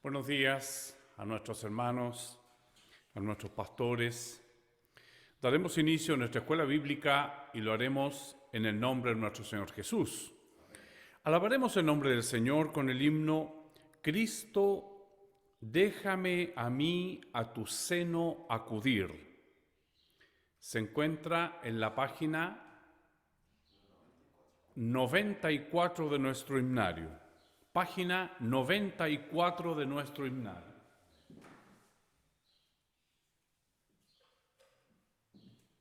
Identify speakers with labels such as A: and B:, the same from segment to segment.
A: Buenos días a nuestros hermanos, a nuestros pastores. Daremos inicio a nuestra escuela bíblica y lo haremos en el nombre de nuestro Señor Jesús. Alabaremos el nombre del Señor con el himno Cristo, déjame a mí a tu seno acudir. Se encuentra en la página 94 de nuestro himnario. Página 94 de nuestro himnario.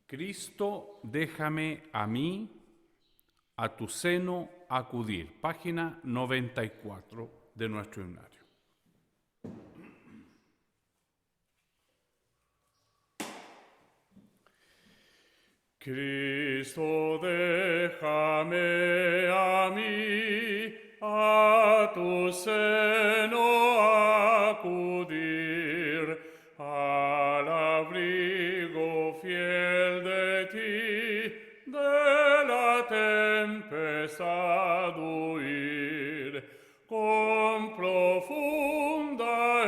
A: Cristo, déjame a mí, a tu seno acudir. Página 94 de nuestro himnario. Cristo, déjame a mí, a tu seno acudir, al abrigo fiel de ti, de la tempestad huir, con profunda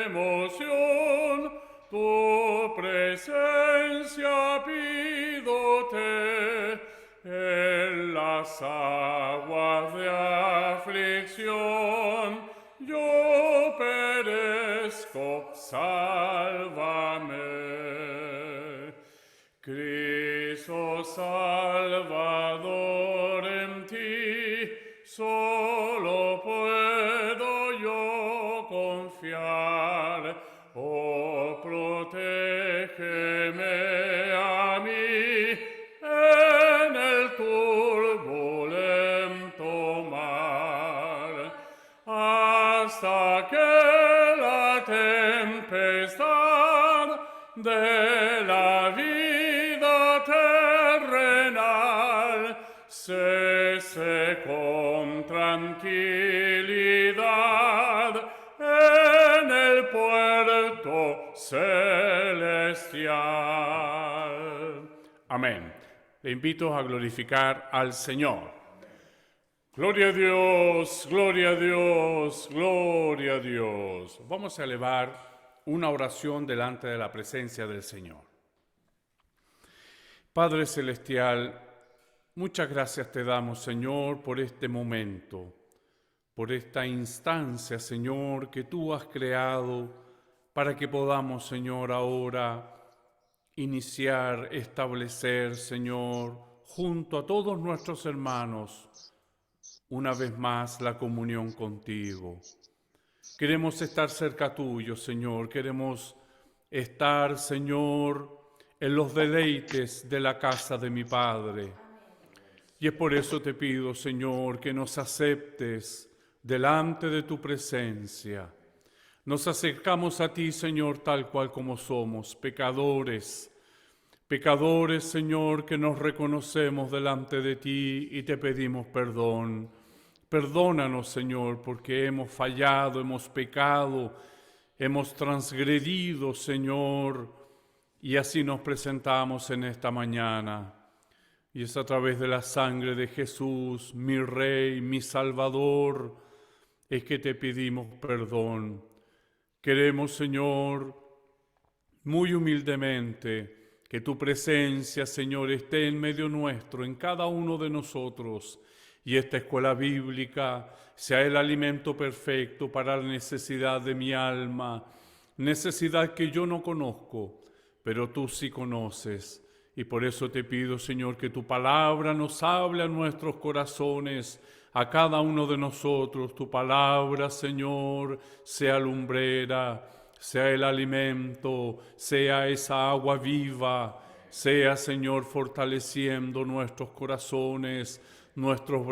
A: emoción, tu presencia pídote en las aguas de aflicción, yo perezco, sálvame. Cristo Salvador, en ti solo puedo yo confiar. Oh, protégeme a mí en el turbulento mar, hasta que la tempestad de la vida terrenal cese con tranquilidad en el puerto celestial. Amén. Le invito a glorificar al Señor. Gloria a Dios, gloria a Dios, gloria a Dios. Vamos a elevar una oración delante de la presencia del Señor. Padre Celestial, muchas gracias te damos, Señor, por este momento, por esta instancia, Señor, que tú has creado para que podamos, Señor, ahora iniciar, establecer, Señor, junto a todos nuestros hermanos, una vez más la comunión contigo. Queremos estar cerca tuyo, Señor. Queremos estar, Señor, en los deleites de la casa de mi Padre. Y es por eso te pido, Señor, que nos aceptes delante de tu presencia. Nos acercamos a ti, Señor, tal cual como somos, pecadores. Pecadores, Señor, que nos reconocemos delante de ti y te pedimos perdón. Perdónanos, Señor, porque hemos fallado, hemos pecado, hemos transgredido, Señor, y así nos presentamos en esta mañana. Y es a través de la sangre de Jesús, mi Rey, mi Salvador, es que te pedimos perdón. Queremos, Señor, muy humildemente, que tu presencia, Señor, esté en medio nuestro, en cada uno de nosotros, y esta escuela bíblica sea el alimento perfecto para la necesidad de mi alma, necesidad que yo no conozco, pero tú sí conoces. Y por eso te pido, Señor, que tu palabra nos hable a nuestros corazones, a cada uno de nosotros. Tu palabra, Señor, sea lumbrera, sea el alimento, sea esa agua viva, sea, Señor, fortaleciendo nuestros corazones, nuestros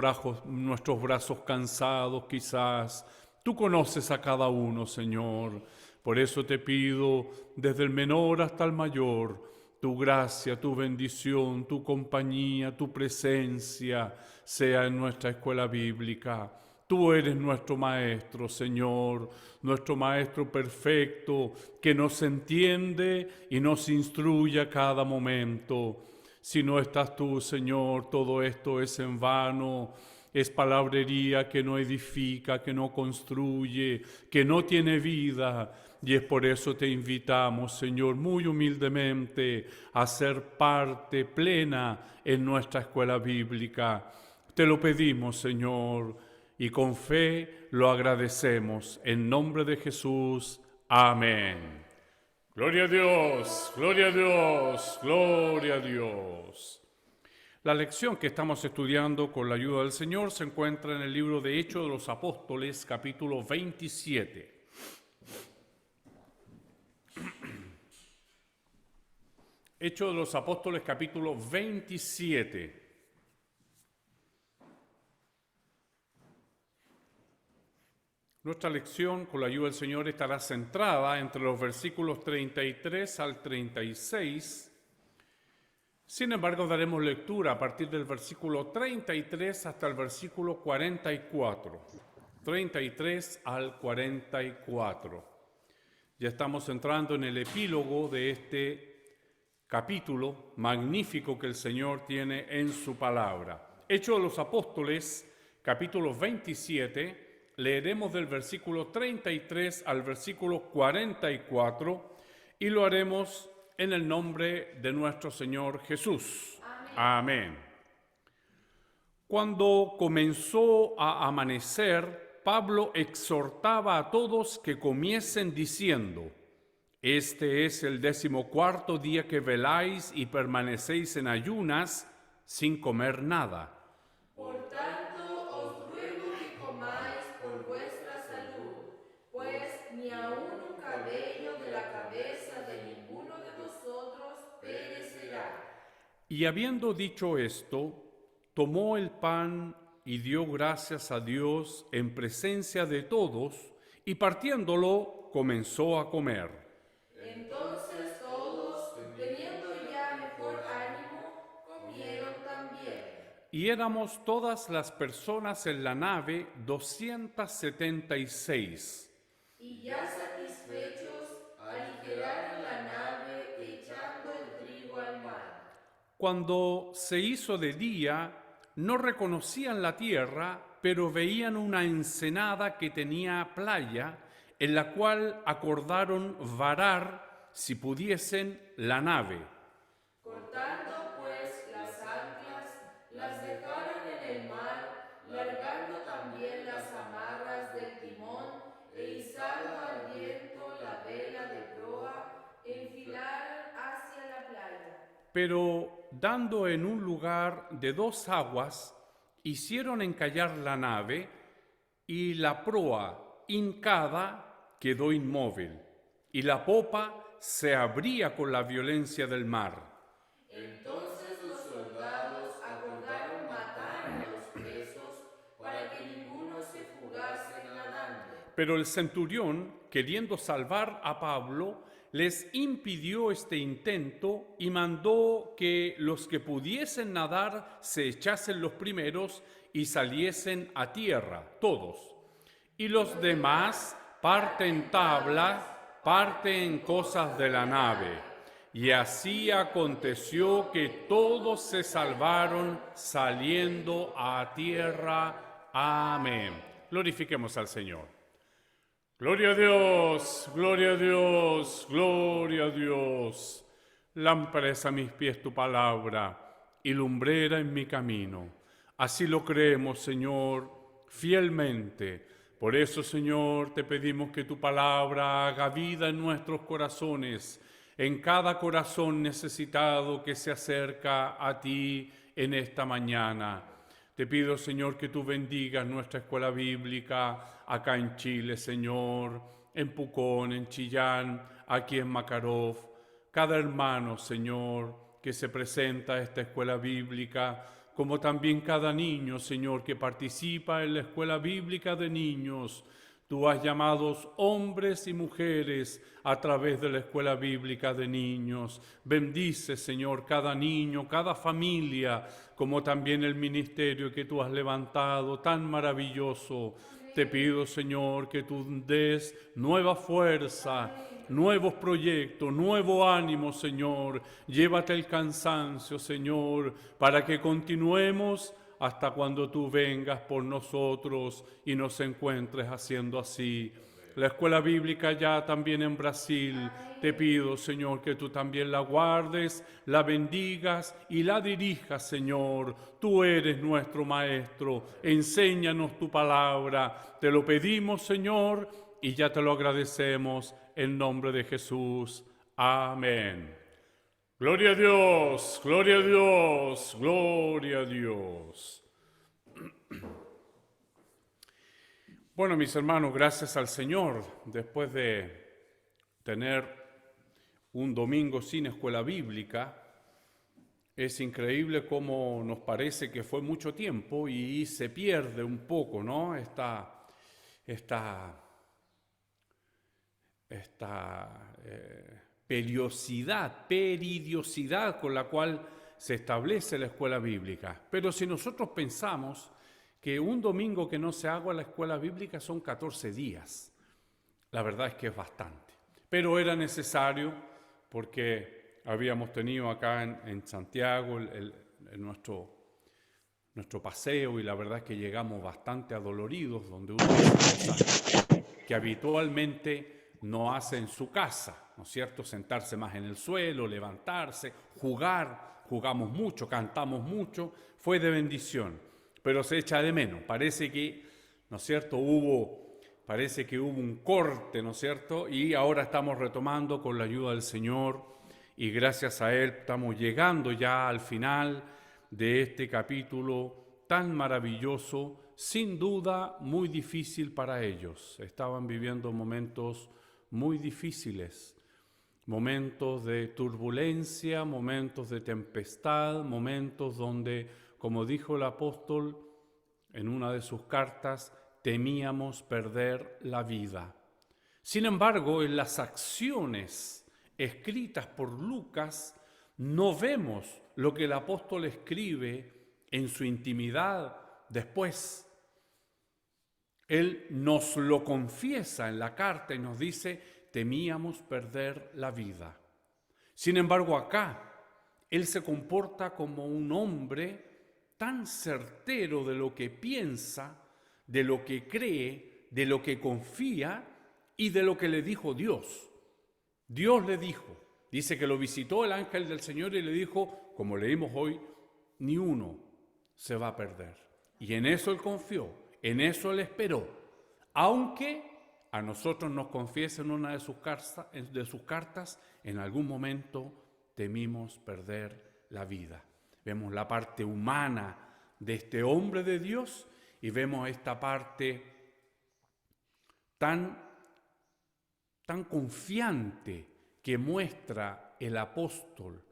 A: brazos cansados quizás. Tú conoces a cada uno, Señor. Por eso te pido, desde el menor hasta el mayor, tu gracia, tu bendición, tu compañía, tu presencia sea en nuestra escuela bíblica. Tú eres nuestro Maestro, Señor, nuestro Maestro perfecto, que nos entiende y nos instruye a cada momento. Si no estás tú, Señor, todo esto es en vano. es palabrería que no edifica, que no construye, que no tiene vida. Y es por eso te invitamos, Señor, muy humildemente a ser parte plena en nuestra escuela bíblica. Te lo pedimos, Señor, y con fe lo agradecemos. En nombre de Jesús. Amén. Gloria a Dios, gloria a Dios, gloria a Dios. La lección que estamos estudiando con la ayuda del Señor se encuentra en el libro de Hechos de los Apóstoles, capítulo 27. Hechos de los Apóstoles, capítulo 27. Nuestra lección, con la ayuda del Señor, estará centrada entre los versículos 33 al 36. Sin embargo, daremos lectura a partir del versículo 33 hasta el versículo 44. 33 al 44. Ya estamos entrando en el epílogo de este capítulo magnífico que el Señor tiene en su palabra. Hechos de los Apóstoles, capítulo 27. Leeremos del versículo 33 al versículo 44 y lo haremos en el nombre de nuestro Señor Jesús. Amén. Amén. Cuando comenzó a amanecer, Pablo exhortaba a todos que comiesen diciendo: este es el 14º día que veláis y permanecéis en ayunas sin comer nada.
B: Por tanto, os ruego que comáis por vuestra salud, pues ni aun un cabello de la cabeza de ninguno de vosotros perecerá.
A: Y habiendo dicho esto, tomó el pan y dio gracias a Dios en presencia de todos, y partiéndolo, comenzó a comer.
B: Entonces todos, teniendo ya mejor ánimo, comieron también.
A: Y éramos todas las personas en la nave 276.
B: Y ya satisfechos, aligeraron la nave echando el trigo al mar.
A: Cuando se hizo de día, no reconocían la tierra, pero veían una ensenada que tenía playa, en la cual acordaron varar, si pudiesen, la nave.
B: Cortando pues las anclas, las dejaron en el mar, largando también las amarras del timón, e izando al viento la vela de proa, enfilaron hacia la playa.
A: Pero dando en un lugar de 2 aguas, hicieron encallar la nave, y la proa, hincada, quedó inmóvil, y la popa se abría con la violencia del mar.
B: Entonces los soldados acordaron matar a los presos para que ninguno se fugase nadando.
A: Pero el centurión, queriendo salvar a Pablo, les impidió este intento y mandó que los que pudiesen nadar se echasen los primeros y saliesen a tierra, todos. Y los demás parten tablas, parten cosas de la nave. Y así aconteció que todos se salvaron saliendo a tierra. Amén. Glorifiquemos al Señor. Gloria a Dios, gloria a Dios, gloria a Dios. Lámpara es a mis pies tu palabra y lumbrera en mi camino. Así lo creemos, Señor, fielmente. Por eso, Señor, te pedimos que tu palabra haga vida en nuestros corazones, en cada corazón necesitado que se acerca a ti en esta mañana. Te pido, Señor, que tú bendigas nuestra escuela bíblica acá en Chile, Señor, en Pucón, en Chillán, aquí en Makarov. Cada hermano, Señor, que se presenta a esta escuela bíblica, como también cada niño, Señor, que participa en la escuela bíblica de niños. Tú has llamado hombres y mujeres a través de la escuela bíblica de niños. Bendice, Señor, cada niño, cada familia, como también el ministerio que tú has levantado, tan maravilloso. Te pido, Señor, que tú des nueva fuerza, nuevos proyectos, nuevo ánimo, Señor. Llévate el cansancio, Señor, para que continuemos hasta cuando tú vengas por nosotros y nos encuentres haciendo así. La escuela bíblica ya también en Brasil, te pido, Señor, que tú también la guardes, la bendigas y la dirijas, Señor. Tú eres nuestro Maestro, enséñanos tu palabra. Te lo pedimos, Señor, y ya te lo agradecemos en nombre de Jesús. Amén. Gloria a Dios, gloria a Dios, gloria a Dios. Bueno, mis hermanos, gracias al Señor, después de tener un domingo sin escuela bíblica, es increíble cómo nos parece que fue mucho tiempo y se pierde un poco, ¿no? Esta peridiosidad con la cual se establece la escuela bíblica. Pero si nosotros pensamos que un domingo que no se haga la escuela bíblica son 14 días, la verdad es que es bastante. Pero era necesario porque habíamos tenido acá en Santiago nuestro paseo y la verdad es que llegamos bastante adoloridos, donde uno hace cosas que habitualmente no hace en su casa, ¿no es cierto? Sentarse más en el suelo, levantarse, jugamos mucho, cantamos mucho, fue de bendición. Pero se echa de menos. Parece que, ¿no es cierto?, parece que hubo un corte, ¿no es cierto? Y ahora estamos retomando con la ayuda del Señor y gracias a Él estamos llegando ya al final de este capítulo tan maravilloso, sin duda muy difícil para ellos. Estaban viviendo momentos muy difíciles, momentos de turbulencia, momentos de tempestad, momentos donde, como dijo el apóstol en una de sus cartas, temíamos perder la vida. Sin embargo, en las acciones escritas por Lucas, no vemos lo que el apóstol escribe en su intimidad después. Él nos lo confiesa en la carta y nos dice, temíamos perder la vida. Sin embargo, acá, él se comporta como un hombre tan certero de lo que piensa, de lo que cree, de lo que confía y de lo que le dijo Dios. Dios le dijo, dice que lo visitó el ángel del Señor y le dijo, como leímos hoy, ni uno se va a perder. Y en eso él confió, en eso él esperó, aunque a nosotros nos confiesa en una de sus cartas, en algún momento temimos perder la vida. Vemos la parte humana de este hombre de Dios y vemos esta parte tan confiante que muestra el apóstol.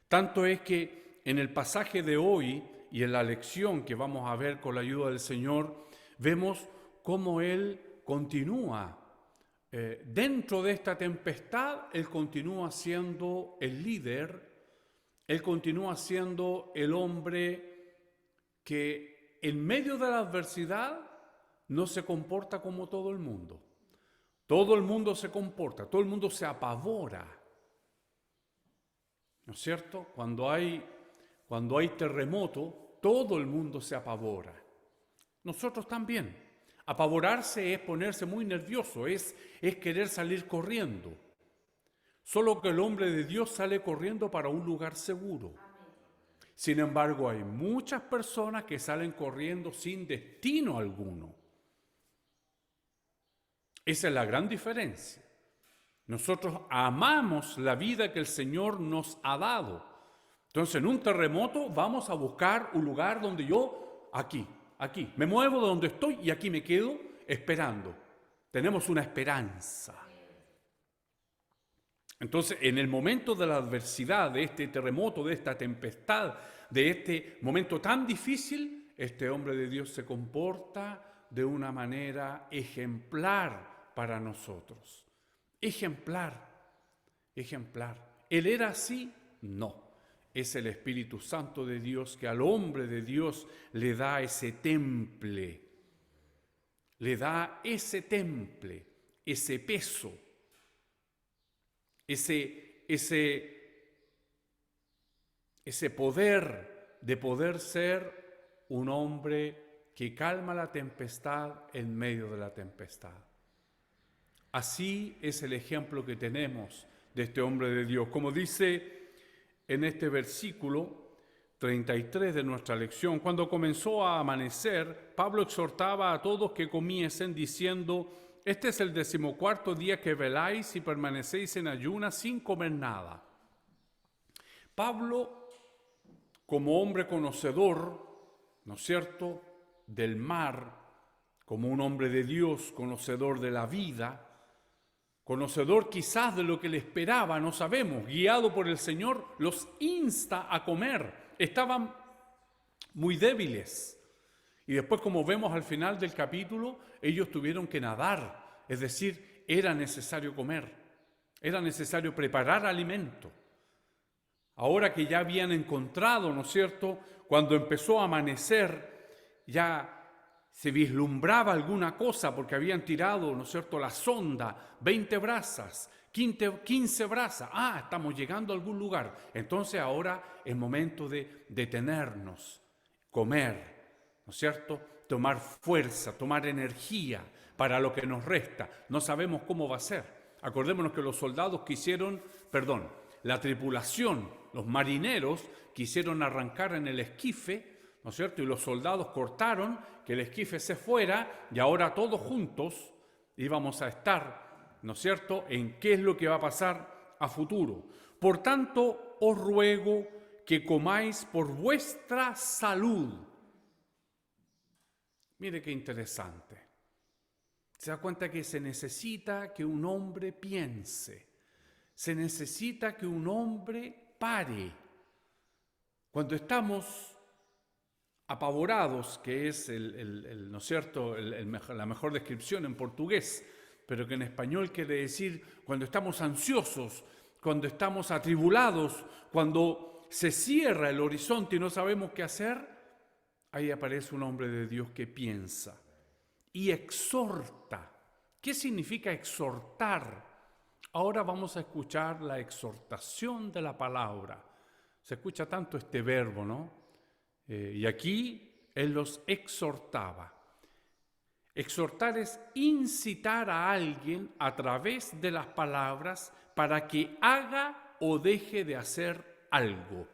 A: Tanto es que en el pasaje de hoy y en la lección que vamos a ver con la ayuda del Señor, vemos cómo él continúa. Dentro de esta tempestad, él continúa siendo el líder. Él continúa siendo el hombre que en medio de la adversidad no se comporta como todo el mundo. Todo el mundo se comporta, todo el mundo se apavora. ¿No es cierto? Cuando hay terremoto, todo el mundo se apavora. Nosotros también. Apavorarse es ponerse muy nervioso, es querer salir corriendo. Solo que el hombre de Dios sale corriendo para un lugar seguro. Sin embargo, hay muchas personas que salen corriendo sin destino alguno. Esa es la gran diferencia. Nosotros amamos la vida que el Señor nos ha dado. Entonces, en un terremoto vamos a buscar un lugar donde aquí, me muevo de donde estoy y aquí me quedo esperando. Tenemos una esperanza. Entonces, en el momento de la adversidad, de este terremoto, de esta tempestad, de este momento tan difícil, este hombre de Dios se comporta de una manera ejemplar para nosotros. Ejemplar. ¿Él era así? No. Es el Espíritu Santo de Dios que al hombre de Dios le da ese temple. Le da ese temple, ese peso. Ese poder de poder ser un hombre que calma la tempestad en medio de la tempestad. Así es el ejemplo que tenemos de este hombre de Dios. Como dice en este versículo 33 de nuestra lección, cuando comenzó a amanecer, Pablo exhortaba a todos que comiesen diciendo: este es el 14º día que veláis y permanecéis en ayunas sin comer nada. Pablo, como hombre conocedor, ¿no es cierto?, del mar, como un hombre de Dios, conocedor de la vida, conocedor quizás de lo que le esperaba, no sabemos, guiado por el Señor, los insta a comer. Estaban muy débiles. Y después, como vemos al final del capítulo, ellos tuvieron que nadar. Es decir, era necesario comer. Era necesario preparar alimento. Ahora que ya habían encontrado, ¿no es cierto?, cuando empezó a amanecer, ya se vislumbraba alguna cosa porque habían tirado, ¿no es cierto?, la sonda, 20 brazas, 15 brazas. Estamos llegando a algún lugar. Entonces ahora es momento de detenernos, comer, ¿no es cierto?, tomar fuerza, tomar energía para lo que nos resta. No sabemos cómo va a ser. Acordémonos que los soldados la tripulación, los marineros quisieron arrancar en el esquife, ¿no es cierto?, y los soldados cortaron que el esquife se fuera, y ahora todos juntos íbamos a estar, ¿no es cierto?, en qué es lo que va a pasar a futuro. Por tanto, os ruego que comáis por vuestra salud. Mire qué interesante. Se da cuenta que se necesita que un hombre piense. Se necesita que un hombre pare. Cuando estamos apavorados, que es ¿no es cierto?, la mejor descripción en portugués, pero que en español quiere decir cuando estamos ansiosos, cuando estamos atribulados, cuando se cierra el horizonte y no sabemos qué hacer, ahí aparece un hombre de Dios que piensa y exhorta. ¿Qué significa exhortar? Ahora vamos a escuchar la exhortación de la palabra. Se escucha tanto este verbo, ¿no? Y aquí él los exhortaba. Exhortar es incitar a alguien a través de las palabras para que haga o deje de hacer algo.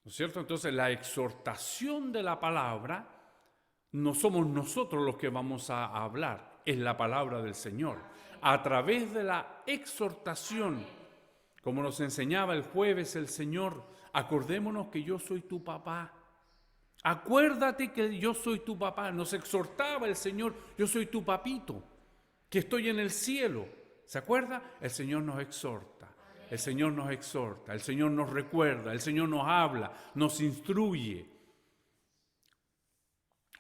A: ¿No es cierto? Entonces la exhortación de la palabra no somos nosotros los que vamos a hablar, es la palabra del Señor. A través de la exhortación, como nos enseñaba el jueves el Señor, acordémonos que yo soy tu papá. Acuérdate que yo soy tu papá. Nos exhortaba el Señor, yo soy tu papito, que estoy en el cielo. ¿Se acuerda? El Señor nos exhorta. El Señor nos exhorta, el Señor nos recuerda, el Señor nos habla, nos instruye,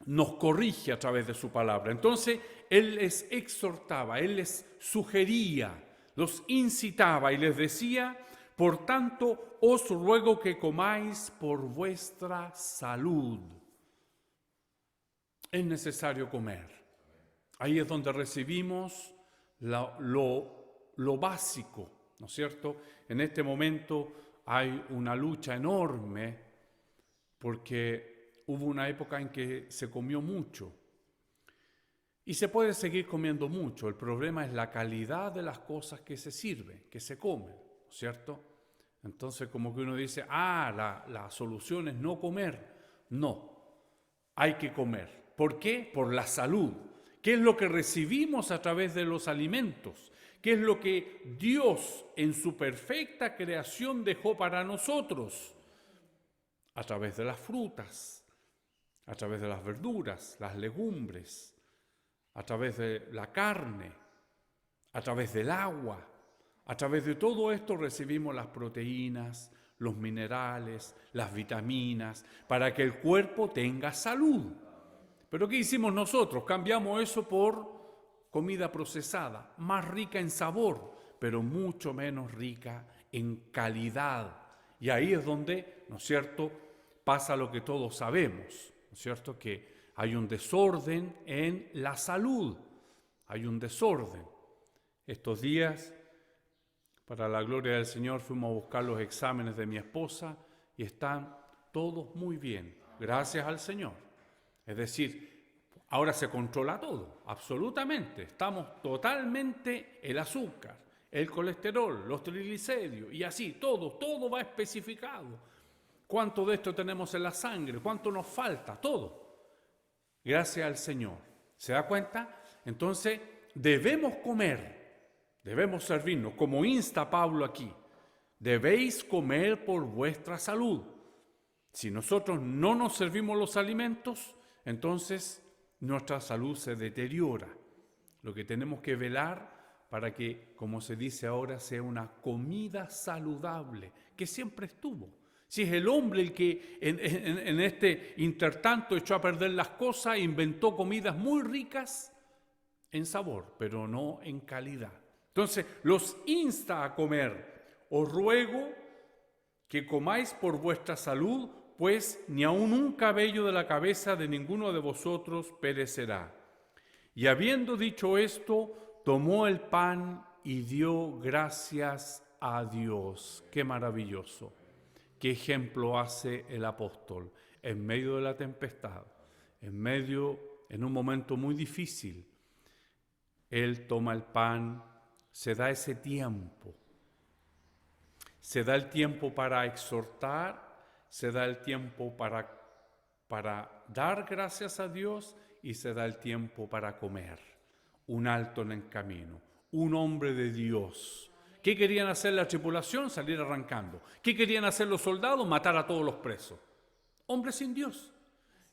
A: nos corrige a través de su palabra. Entonces, Él les exhortaba, Él les sugería, los incitaba y les decía: por tanto, os ruego que comáis por vuestra salud. Es necesario comer. Ahí es donde recibimos lo básico, ¿no es cierto? En este momento hay una lucha enorme porque hubo una época en que se comió mucho y se puede seguir comiendo mucho. El problema es la calidad de las cosas que se sirven, que se comen, ¿no es cierto? Entonces como que uno dice, la solución es no comer. No, hay que comer. ¿Por qué? Por la salud. ¿Qué es lo que recibimos a través de los alimentos? ¿Qué es lo que Dios en su perfecta creación dejó para nosotros? A través de las frutas, a través de las verduras, las legumbres, a través de la carne, a través del agua. A través de todo esto recibimos las proteínas, los minerales, las vitaminas, para que el cuerpo tenga salud. ¿Pero qué hicimos nosotros? Cambiamos eso por comida procesada, más rica en sabor, pero mucho menos rica en calidad. Y ahí es donde, ¿no es cierto?, pasa lo que todos sabemos, ¿no es cierto?, que hay un desorden en la salud, hay un desorden. Estos días, para la gloria del Señor, fuimos a buscar los exámenes de mi esposa y están todos muy bien, gracias al Señor. Es decir, ahora se controla todo, absolutamente. Estamos totalmente, el azúcar, el colesterol, los triglicéridos y así, todo va especificado. ¿Cuánto de esto tenemos en la sangre? ¿Cuánto nos falta? Todo. Gracias al Señor. ¿Se da cuenta? Entonces, debemos comer, debemos servirnos, como insta Pablo aquí. Debéis comer por vuestra salud. Si nosotros no nos servimos los alimentos, entonces nuestra salud se deteriora. Lo que tenemos que velar para que, como se dice ahora, sea una comida saludable, que siempre estuvo. Si es el hombre el que en este intertanto echó a perder las cosas, inventó comidas muy ricas en sabor, pero no en calidad. Entonces, los insta a comer. Os ruego que comáis por vuestra salud, pues ni aun un cabello de la cabeza de ninguno de vosotros perecerá. Y habiendo dicho esto, tomó el pan y dio gracias a Dios. ¡Qué maravilloso! ¿Qué ejemplo hace el apóstol en medio de la tempestad? En un momento muy difícil, él toma el pan, se da ese tiempo. Se da el tiempo para exhortar, se da el tiempo para dar gracias a Dios y se da el tiempo para comer. Un alto en el camino, un hombre de Dios. ¿Qué querían hacer la tripulación? Salir arrancando. ¿Qué querían hacer los soldados? Matar a todos los presos. Hombre sin Dios.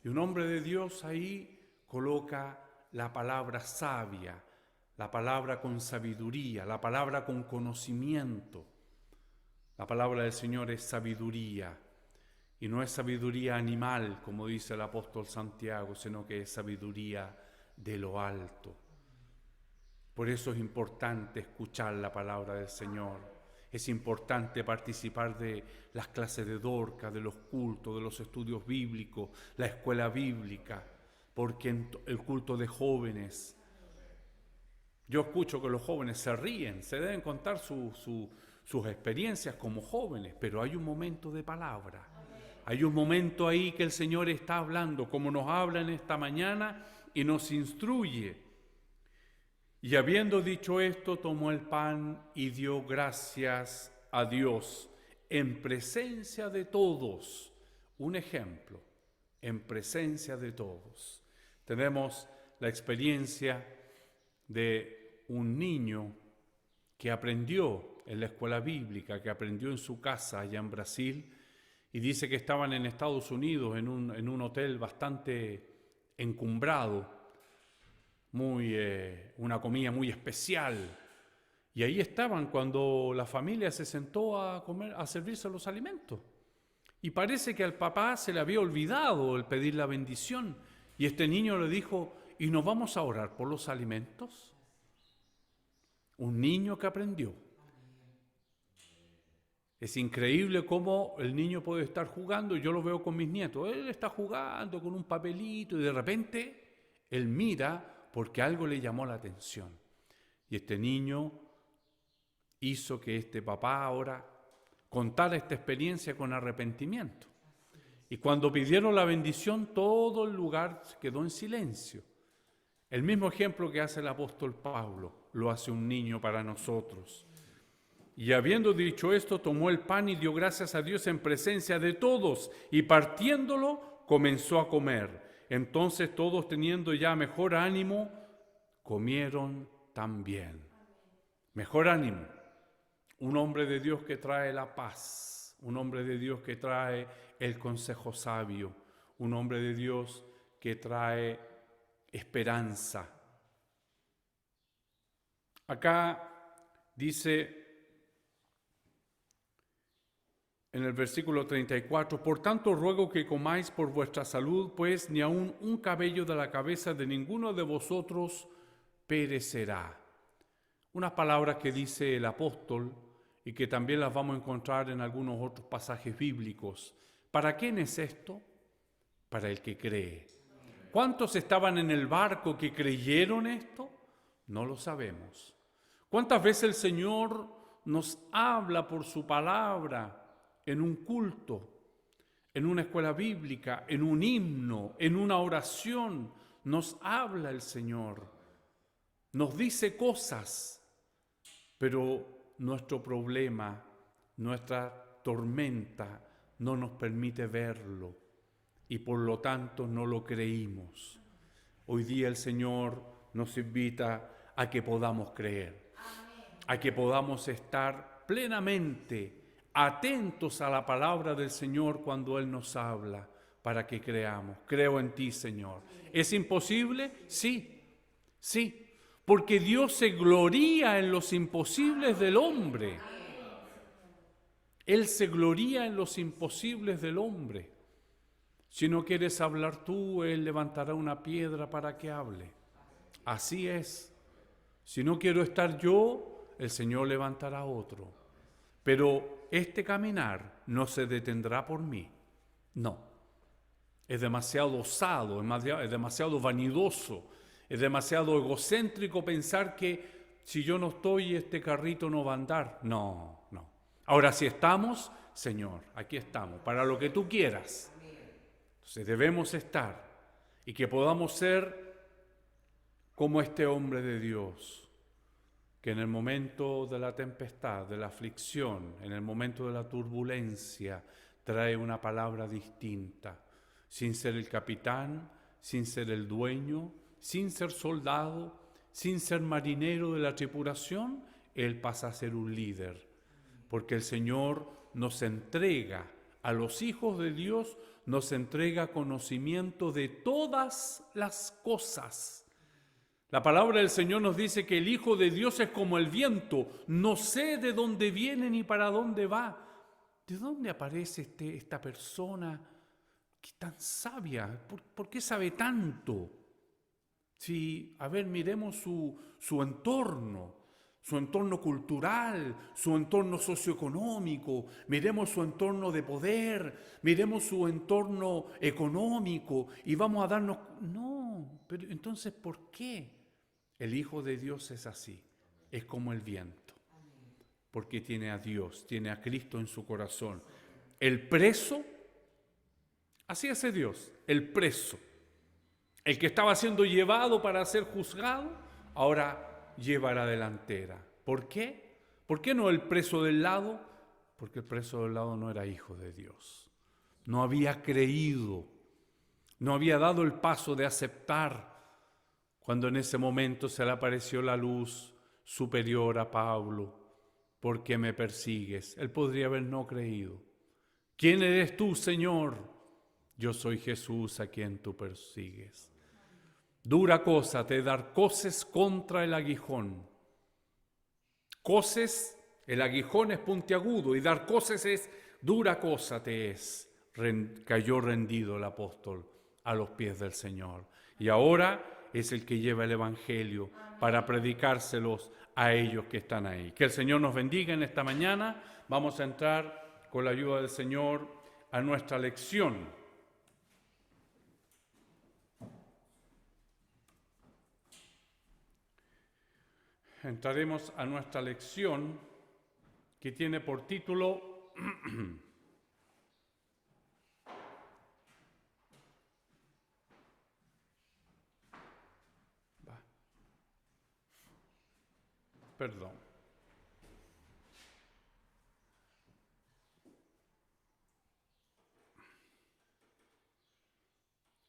A: Y un hombre de Dios ahí coloca la palabra sabia, la palabra con sabiduría, la palabra con conocimiento. La palabra del Señor es sabiduría. Y no es sabiduría animal, como dice el apóstol Santiago, sino que es sabiduría de lo alto. Por eso es importante escuchar la palabra del Señor. Es importante participar de las clases de Dorcas, de los cultos, de los estudios bíblicos, la escuela bíblica, porque en el culto de jóvenes, yo escucho que los jóvenes se ríen, se deben contar sus experiencias como jóvenes, pero hay un momento de palabra. Hay un momento ahí que el Señor está hablando, como nos habla en esta mañana y nos instruye. Y habiendo dicho esto, tomó el pan y dio gracias a Dios en presencia de todos. Un ejemplo, en presencia de todos. Tenemos la experiencia de un niño que aprendió en la escuela bíblica, que aprendió en su casa allá en Brasil, y dice que estaban en Estados Unidos en un hotel bastante encumbrado, una comida muy especial, y ahí estaban cuando la familia se sentó a comer, a servirse los alimentos, y parece que al papá se le había olvidado el pedir la bendición, y este niño le dijo: ¿y nos vamos a orar por los alimentos? Un niño que aprendió. Es increíble cómo el niño puede estar jugando, yo lo veo con mis nietos, él está jugando con un papelito y de repente él mira porque algo le llamó la atención. Y este niño hizo que este papá ahora contara esta experiencia con arrepentimiento. Y cuando pidieron la bendición, todo el lugar quedó en silencio. El mismo ejemplo que hace el apóstol Pablo, lo hace un niño para nosotros. Y habiendo dicho esto, tomó el pan y dio gracias a Dios en presencia de todos, y partiéndolo, comenzó a comer. Entonces todos, teniendo ya mejor ánimo, comieron también. Mejor ánimo. Un hombre de Dios que trae la paz, un hombre de Dios que trae el consejo sabio, un hombre de Dios que trae esperanza. Acá dice en el versículo 34, por tanto ruego que comáis por vuestra salud, pues ni aun un cabello de la cabeza de ninguno de vosotros perecerá. Unas palabras que dice el apóstol y que también las vamos a encontrar en algunos otros pasajes bíblicos. ¿Para quién es esto? Para el que cree. ¿Cuántos estaban en el barco que creyeron esto? No lo sabemos. ¿Cuántas veces el Señor nos habla por su palabra en un culto, en una escuela bíblica, en un himno, en una oración, nos habla el Señor, nos dice cosas, pero nuestro problema, nuestra tormenta no nos permite verlo y por lo tanto no lo creímos. Hoy día el Señor nos invita a que podamos creer, a que podamos estar plenamente atentos a la palabra del Señor cuando Él nos habla, para que creamos. Creo en ti, Señor. ¿Es imposible? Sí, sí, porque Dios se gloría en los imposibles del hombre. Él se gloría en los imposibles del hombre. Si no quieres hablar tú, Él levantará una piedra para que hable. Así es. Si no quiero estar yo, el Señor levantará otro. Pero este caminar no se detendrá por mí. No. Es demasiado osado, es demasiado vanidoso, es demasiado egocéntrico pensar que si yo no estoy, este carrito no va a andar. No, no. Ahora, si estamos, Señor, aquí estamos, para lo que tú quieras. Entonces debemos estar y que podamos ser como este hombre de Dios, que en el momento de la tempestad, de la aflicción, en el momento de la turbulencia, trae una palabra distinta, sin ser el capitán, sin ser el dueño, sin ser soldado, sin ser marinero de la tripulación, él pasa a ser un líder, porque el Señor nos entrega, a los hijos de Dios, nos entrega conocimiento de todas las cosas. La palabra del Señor nos dice que el Hijo de Dios es como el viento, no sé de dónde viene ni para dónde va. ¿De dónde aparece esta persona que es tan sabia? ¿Por qué sabe tanto? Si, a ver, miremos su entorno cultural, su entorno socioeconómico, miremos su entorno de poder, miremos su entorno económico y vamos a darnos... No, pero entonces, ¿por qué? El Hijo de Dios es así, es como el viento, porque tiene a Dios, tiene a Cristo en su corazón. El preso, así hace Dios, el preso, el que estaba siendo llevado para ser juzgado, ahora lleva la delantera. ¿Por qué? ¿Por qué no el preso del lado? Porque el preso del lado no era hijo de Dios, no había creído, no había dado el paso de aceptar. Cuando en ese momento se le apareció la luz superior a Pablo, ¿por qué me persigues? Él podría haber no creído. ¿Quién eres tú, Señor? Yo soy Jesús a quien tú persigues. Dura cosa te dar coces contra el aguijón. Coces, el aguijón es puntiagudo y dar coces es dura cosa te es. Cayó rendido el apóstol a los pies del Señor. Y ahora es el que lleva el Evangelio para predicárselos a ellos que están ahí. Que el Señor nos bendiga en esta mañana. Vamos a entrar con la ayuda del Señor a nuestra lección. Entraremos a nuestra lección que tiene por título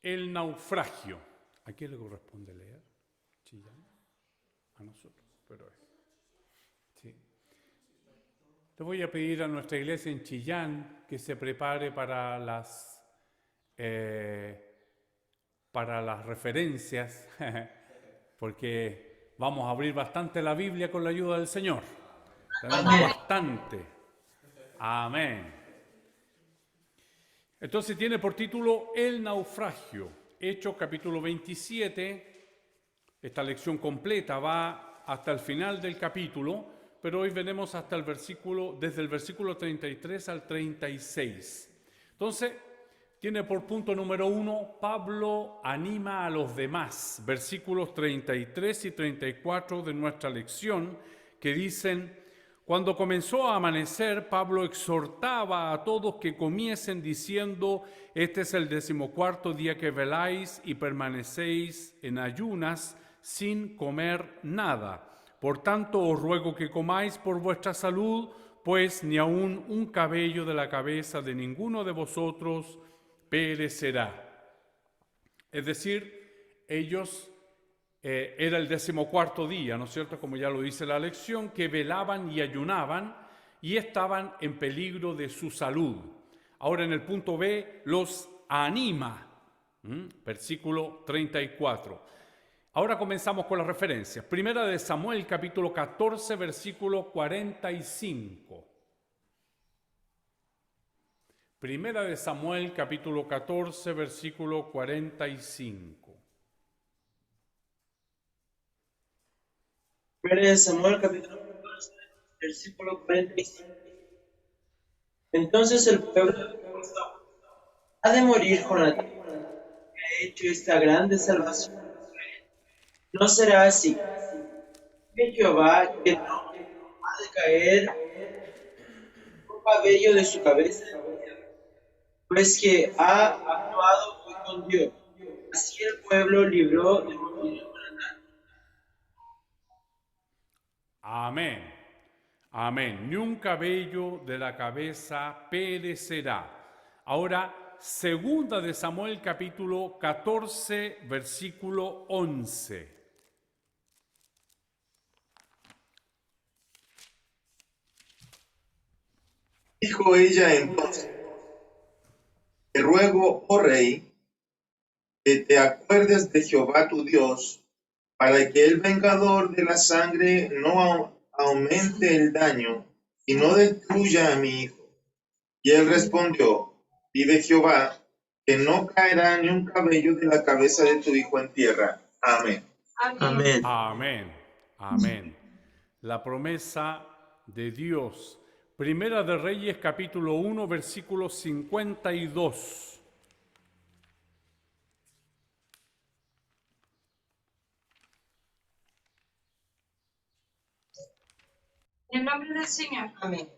A: El naufragio. ¿A quién le corresponde leer? ¿Chillán? A nosotros, pero es. Sí. Le voy a pedir a nuestra iglesia en Chillán que se prepare para las referencias, porque vamos a abrir bastante la Biblia con la ayuda del Señor. Tenemos bastante. Amén. Entonces tiene por título El naufragio. Hechos capítulo 27. Esta lección completa va hasta el final del capítulo, pero hoy veremos hasta desde el versículo 33 al 36. Entonces, tiene por punto número 1, Pablo anima a los demás, versículos 33 y 34 de nuestra lección, que dicen: Cuando comenzó a amanecer, Pablo exhortaba a todos que comiesen diciendo: este es el 14º día que veláis y permanecéis en ayunas sin comer nada. Por tanto, os ruego que comáis por vuestra salud, pues ni aun un cabello de la cabeza de ninguno de vosotros perecerá. Es decir, ellos era el 14º día, ¿no es cierto?, como ya lo dice la lección, que velaban y ayunaban y estaban en peligro de su salud. Ahora en el punto B los anima, versículo 34. Ahora comenzamos con las referencias. Primera de Samuel, capítulo 14, versículo 45. Primera de Samuel, capítulo 14, versículo 45.
C: Primera de Samuel, capítulo 14, versículo 45. Entonces el pueblo ha de morir Jonatán, que ha hecho esta grande salvación. No será así. Que Jehová, que no ha de caer un cabello de su cabeza, pues que ha actuado hoy con Dios. Así el pueblo libró de morir Jonatán.
A: Amén. Amén. Ni un cabello de la cabeza perecerá. Ahora, segunda de Samuel, capítulo 14, versículo 11.
D: Dijo ella entonces: te ruego, oh rey, que te acuerdes de Jehová tu Dios, para que el vengador de la sangre no aumente el daño y no destruya a mi hijo. Y él respondió: vive Jehová, que no caerá ni un cabello de la cabeza de tu hijo en tierra. Amén.
C: Amén.
A: Amén. Amén. La promesa de Dios. Primera de Reyes, capítulo 1, versículo 52.
E: En el nombre del Señor.
C: Amén.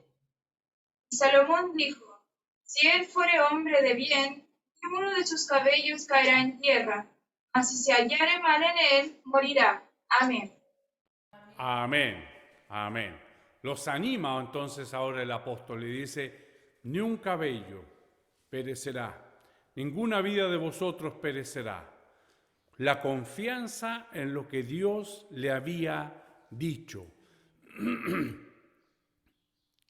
E: Y Salomón dijo: si él fuere hombre de bien, ninguno de sus cabellos caerá en tierra, mas si se hallare mal en él, morirá. Amén.
A: Amén. Amén. Los anima entonces ahora el apóstol y dice: ni un cabello perecerá, ninguna vida de vosotros perecerá. La confianza en lo que Dios le había dicho.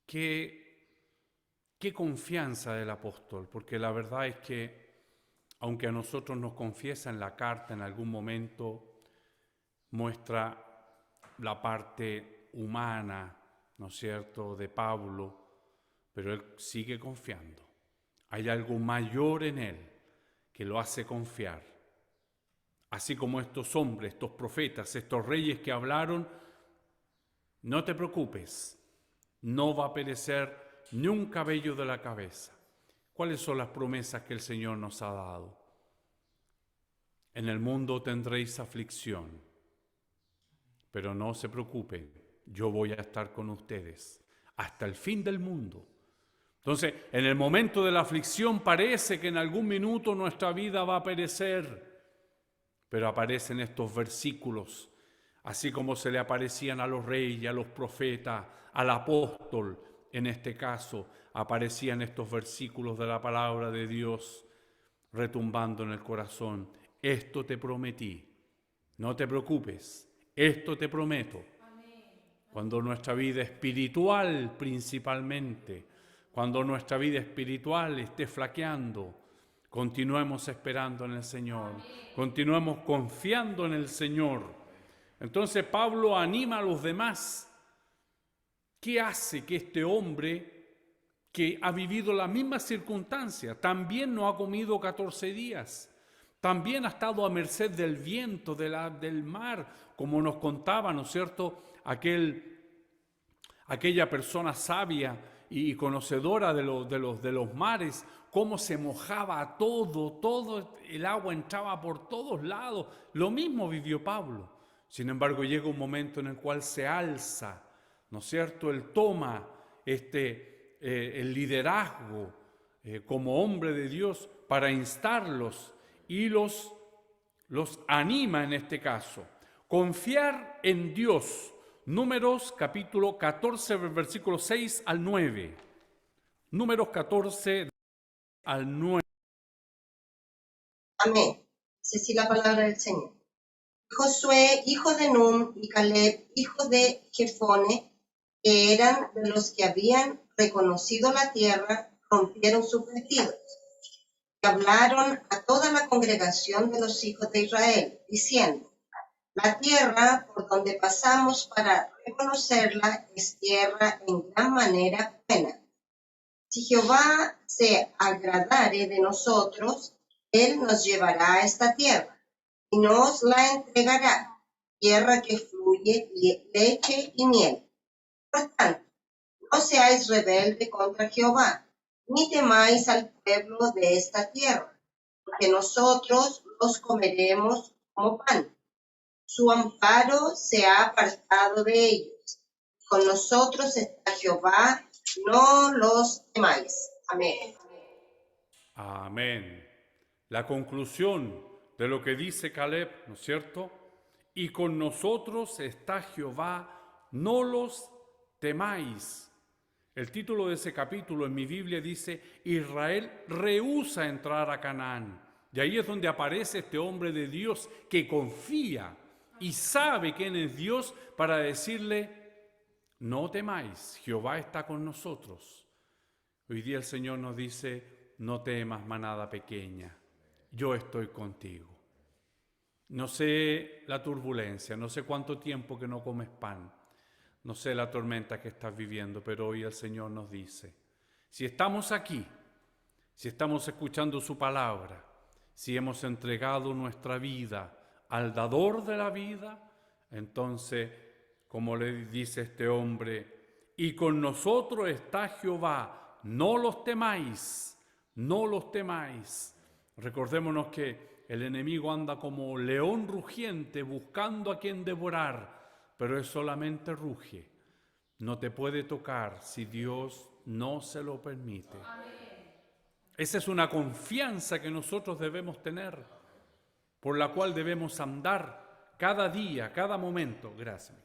A: Qué confianza del apóstol, porque la verdad es que, aunque a nosotros nos confiesa en la carta en algún momento, muestra la parte humana, ¿no es cierto?, de Pablo, pero él sigue confiando. Hay algo mayor en él que lo hace confiar. Así como estos hombres, estos profetas, estos reyes que hablaron: no te preocupes, no va a perecer ni un cabello de la cabeza. ¿Cuáles son las promesas que el Señor nos ha dado? En el mundo tendréis aflicción, pero no se preocupen, yo voy a estar con ustedes hasta el fin del mundo. Entonces, en el momento de la aflicción parece que en algún minuto nuestra vida va a perecer, pero aparecen estos versículos, así como se le aparecían a los reyes, a los profetas, al apóstol. En este caso, aparecían estos versículos de la palabra de Dios retumbando en el corazón. Esto te prometí, no te preocupes, esto te prometo. Cuando nuestra vida espiritual principalmente, cuando nuestra vida espiritual esté flaqueando, continuemos esperando en el Señor, continuemos confiando en el Señor. Entonces Pablo anima a los demás. ¿Qué hace que este hombre que ha vivido la misma circunstancia, también no ha comido 14 días, también ha estado a merced del viento, del mar, como nos contaba, ¿no es cierto?, aquella persona sabia y conocedora de los mares, cómo se mojaba todo el agua entraba por todos lados? Lo mismo vivió Pablo. Sin embargo, llega un momento en el cual se alza ¿no es cierto? Él toma el liderazgo como hombre de Dios para instarlos y los anima en este caso. Confiar en Dios. Números capítulo 14, versículos 6 al 9. Números 14 al 9.
F: Amén. Dice así la palabra del Señor. Josué, hijo de Nun, y Caleb, hijo de Jefone, que eran de los que habían reconocido la tierra, rompieron sus vestidos y hablaron a toda la congregación de los hijos de Israel, diciendo: la tierra por donde pasamos para reconocerla es tierra en gran manera buena. Si Jehová se agradare de nosotros, él nos llevará a esta tierra y nos la entregará, tierra que fluye leche y miel. Por tanto, no seáis rebelde contra Jehová, ni temáis al pueblo de esta tierra, porque nosotros los comeremos como pan. Su amparo se ha apartado de ellos. Con nosotros está Jehová, no los temáis. Amén.
A: Amén. La conclusión de lo que dice Caleb, ¿no es cierto? Y con nosotros está Jehová, no los temáis. El título de ese capítulo en mi Biblia dice: Israel rehúsa entrar a Canaán. Y ahí es donde aparece este hombre de Dios que confía y sabe quién es Dios para decirle: no temáis, Jehová está con nosotros. Hoy día el Señor nos dice: no temas, manada pequeña, yo estoy contigo. No sé la turbulencia, no sé cuánto tiempo que no comes pan, no sé la tormenta que estás viviendo, pero hoy el Señor nos dice: si estamos aquí, si estamos escuchando su palabra, si hemos entregado nuestra vida al dador de la vida, entonces, como le dice este hombre, y con nosotros está Jehová, no los temáis, no los temáis. Recordémonos que el enemigo anda como león rugiente buscando a quien devorar, pero él solamente ruge. No te puede tocar si Dios no se lo permite. Esa es una confianza que nosotros debemos tener, por la cual debemos andar cada día, cada momento. Gracias.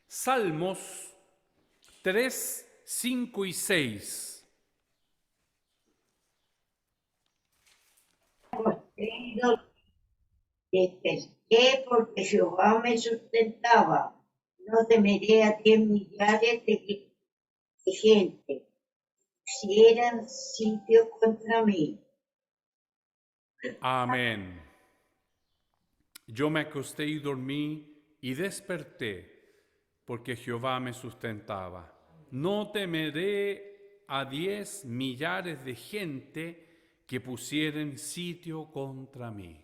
A: Salmos 3, 5 y 6.
G: Postrero desperté porque Jehová me sustentaba. No temeré a 10 millares de gente si eran sitio contra mí.
A: Amén. Yo me acosté y dormí y desperté porque Jehová me sustentaba. No temeré a 10 millares de gente que pusieren sitio contra mí.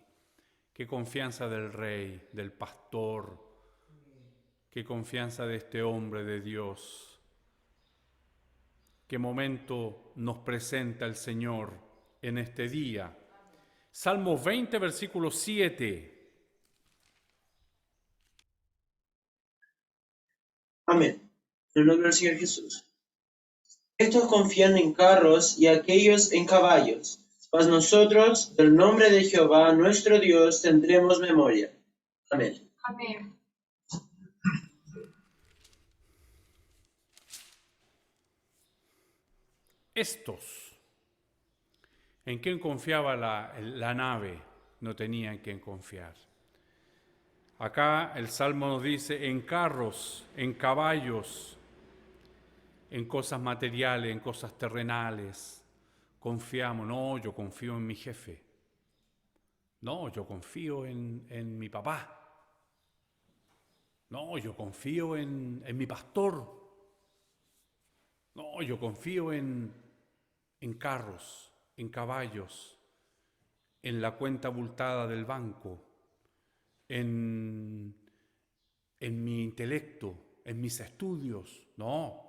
A: Qué confianza del rey, del pastor, qué confianza de este hombre de Dios. Qué momento nos presenta el Señor en este día. Salmo 20, versículo 7.
C: Amén. En el nombre del Señor Jesús. Estos confían en carros y aquellos en caballos, mas nosotros, del nombre de Jehová nuestro Dios, tendremos memoria. Amén.
E: Amén.
A: Estos, ¿en quién confiaba la nave? No tenía en quién confiar. Acá el Salmo nos dice: en carros, en caballos, en cosas materiales, en cosas terrenales, confiamos. No, yo confío en mi jefe. No, yo confío en mi papá. No, yo confío en mi pastor. No, yo confío en carros, en caballos, en la cuenta abultada del banco, en mi intelecto, en mis estudios. No.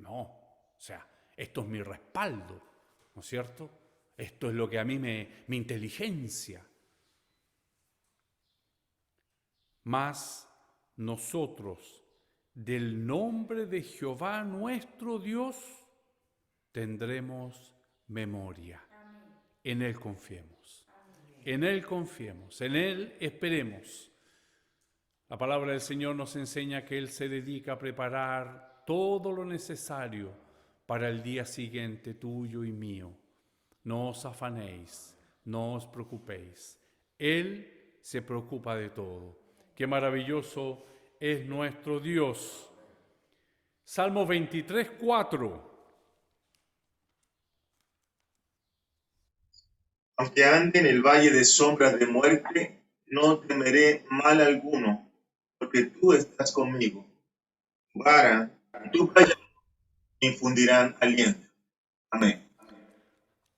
A: O sea, esto es mi respaldo, ¿no es cierto? Esto es lo que a mí mi inteligencia. Mas nosotros del nombre de Jehová nuestro Dios tendremos memoria. En Él confiemos. En Él confiemos. En Él esperemos. La palabra del Señor nos enseña que Él se dedica a preparar todo lo necesario para el día siguiente tuyo y mío. No os afanéis, no os preocupéis. Él se preocupa de todo. Qué maravilloso es nuestro Dios. Salmo 23, 4.
D: Aunque ande en el valle de sombras de muerte, no temeré mal alguno, porque tú estás conmigo. Tu vara y tu callado me infundirán aliento. Amén.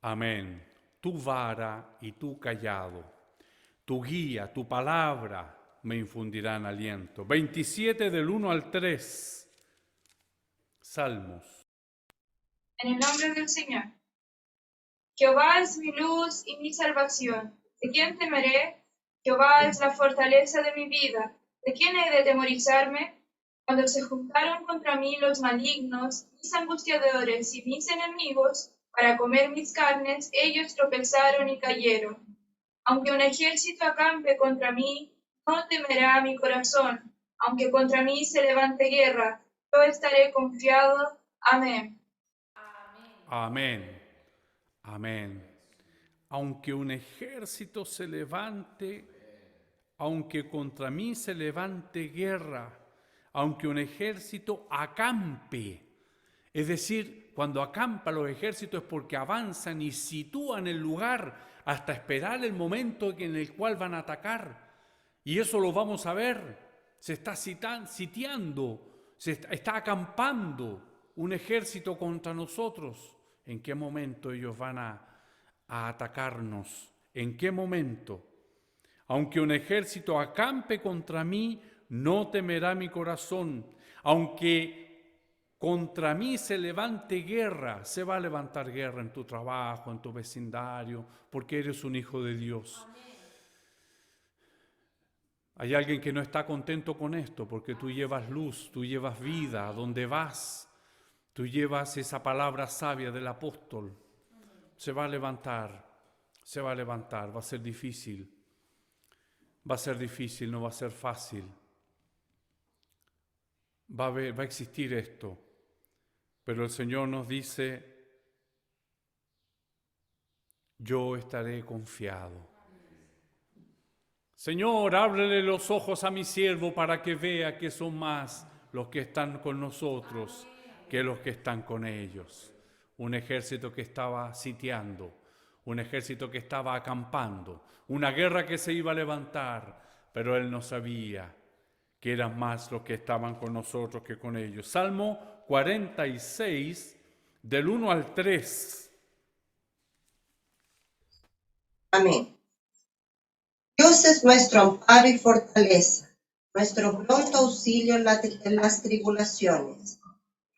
A: Amén. Tu vara y tu callado, tu guía, tu palabra me infundirán aliento. 27 del 1 al 3. Salmos.
E: En el nombre del Señor. Jehová es mi luz y mi salvación. ¿De quién temeré? Jehová es la fortaleza de mi vida. ¿De quién he de temorizarme? Cuando se juntaron contra mí los malignos, mis angustiadores y mis enemigos, para comer mis carnes, ellos tropezaron y cayeron. Aunque un ejército acampe contra mí, no temerá mi corazón. Aunque contra mí se levante guerra, yo estaré confiado. Amén.
A: Amén. Amén. Aunque un ejército se levante, aunque contra mí se levante guerra, aunque un ejército acampe, es decir, cuando acampa los ejércitos es porque avanzan y sitúan el lugar hasta esperar el momento en el cual van a atacar. Y eso lo vamos a ver. Se está sitiando, está acampando un ejército contra nosotros. ¿En qué momento ellos van a atacarnos? ¿En qué momento? Aunque un ejército acampe contra mí, no temerá mi corazón. Aunque contra mí se levante guerra, se va a levantar guerra en tu trabajo, en tu vecindario, porque eres un hijo de Dios. Hay alguien que no está contento con esto, porque tú llevas luz, tú llevas vida a donde vas. Tú llevas esa palabra sabia del apóstol. Se va a levantar, va a ser difícil. Va a ser difícil, no va a ser fácil. Va a existir esto. Pero el Señor nos dice, yo estaré confiado. Señor, ábrele los ojos a mi siervo para que vea que son más los que están con nosotros que los que están con ellos. Un ejército que estaba sitiando, un ejército que estaba acampando, una guerra que se iba a levantar, pero él no sabía que eran más los que estaban con nosotros que con ellos. Salmo 46, del 1 al 3.
F: Amén. Dios es nuestro amparo y fortaleza, nuestro pronto auxilio en las tribulaciones.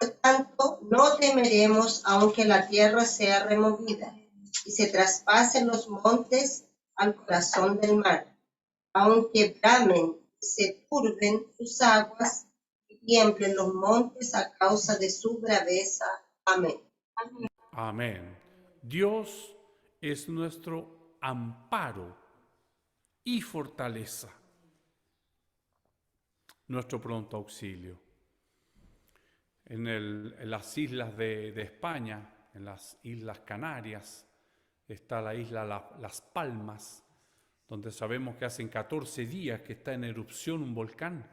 F: Por tanto, no temeremos aunque la tierra sea removida y se traspasen los montes al corazón del mar, aunque bramen y se turben sus aguas y tiemblen los montes a causa de su braveza. Amén.
A: Amén. Dios es nuestro amparo y fortaleza, nuestro pronto auxilio. En las islas de España, en las Islas Canarias, está la isla Las Palmas, donde sabemos que hace 14 días que está en erupción un volcán.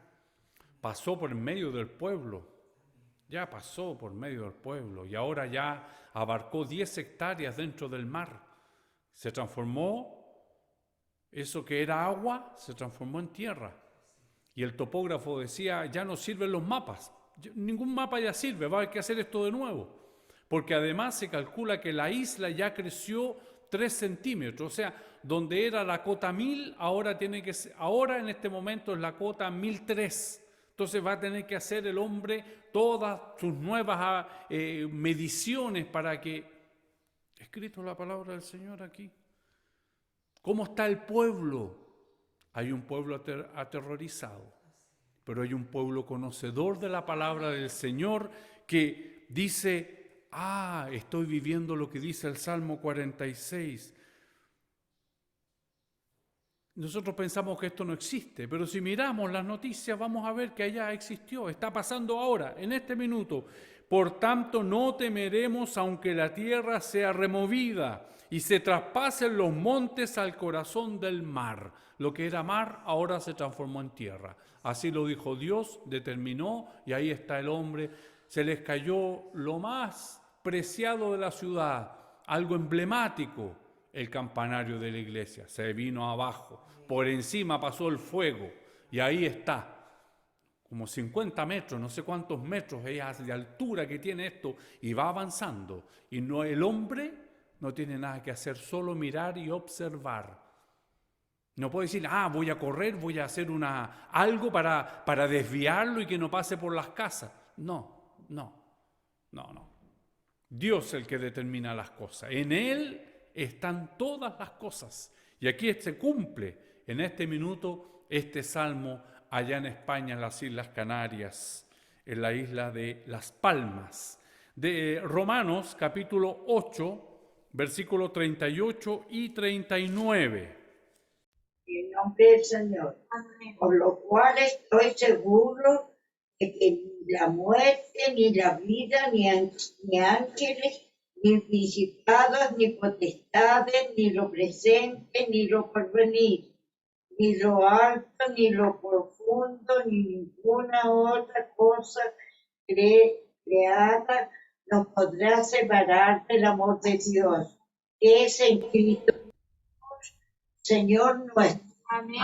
A: Pasó por medio del pueblo, ya pasó por medio del pueblo y ahora ya abarcó 10 hectáreas dentro del mar. Se transformó, eso que era agua, se transformó en tierra. Y el topógrafo decía, ya no sirven los mapas. Ningún mapa ya sirve, va a haber que hacer esto de nuevo, porque además se calcula que la isla ya creció 3 centímetros, o sea, donde era la cota 1000, ahora en este momento es la cota 1003, entonces va a tener que hacer el hombre todas sus nuevas mediciones para que, escrito la palabra del Señor aquí, ¿cómo está el pueblo? Hay un pueblo aterrorizado. pero hay un pueblo conocedor de la palabra del Señor que dice, estoy viviendo lo que dice el Salmo 46. Nosotros pensamos que esto no existe, pero si miramos las noticias vamos a ver que allá existió, está pasando ahora, en este minuto. Por tanto, no temeremos aunque la tierra sea removida y se traspasen los montes al corazón del mar. Lo que era mar ahora se transformó en tierra. Así lo dijo Dios, determinó, y ahí está el hombre. Se les cayó lo más preciado de la ciudad, algo emblemático, el campanario de la iglesia. Se vino abajo, por encima pasó el fuego, y ahí está. Como 50 metros, no sé cuántos metros es de altura que tiene esto, y va avanzando. Y no, el hombre no tiene nada que hacer, solo mirar y observar. No puede decir, voy a correr, voy a hacer algo para desviarlo y que no pase por las casas. No. Dios es el que determina las cosas. En Él están todas las cosas. Y aquí se cumple en este minuto este salmo allá en España, en las Islas Canarias, en la isla de Las Palmas. De Romanos capítulo 8, versículos 38 y 39.
G: En nombre del Señor.
E: Amén.
G: Por lo cual estoy seguro de que ni la muerte, ni la vida, ni ángeles, ni principados, ni potestades, ni lo presente, ni lo porvenir, ni lo alto, ni lo profundo, ni ninguna otra cosa creada nos podrá separar del amor de Dios, que es en Cristo, Señor nuestro.
E: Amén.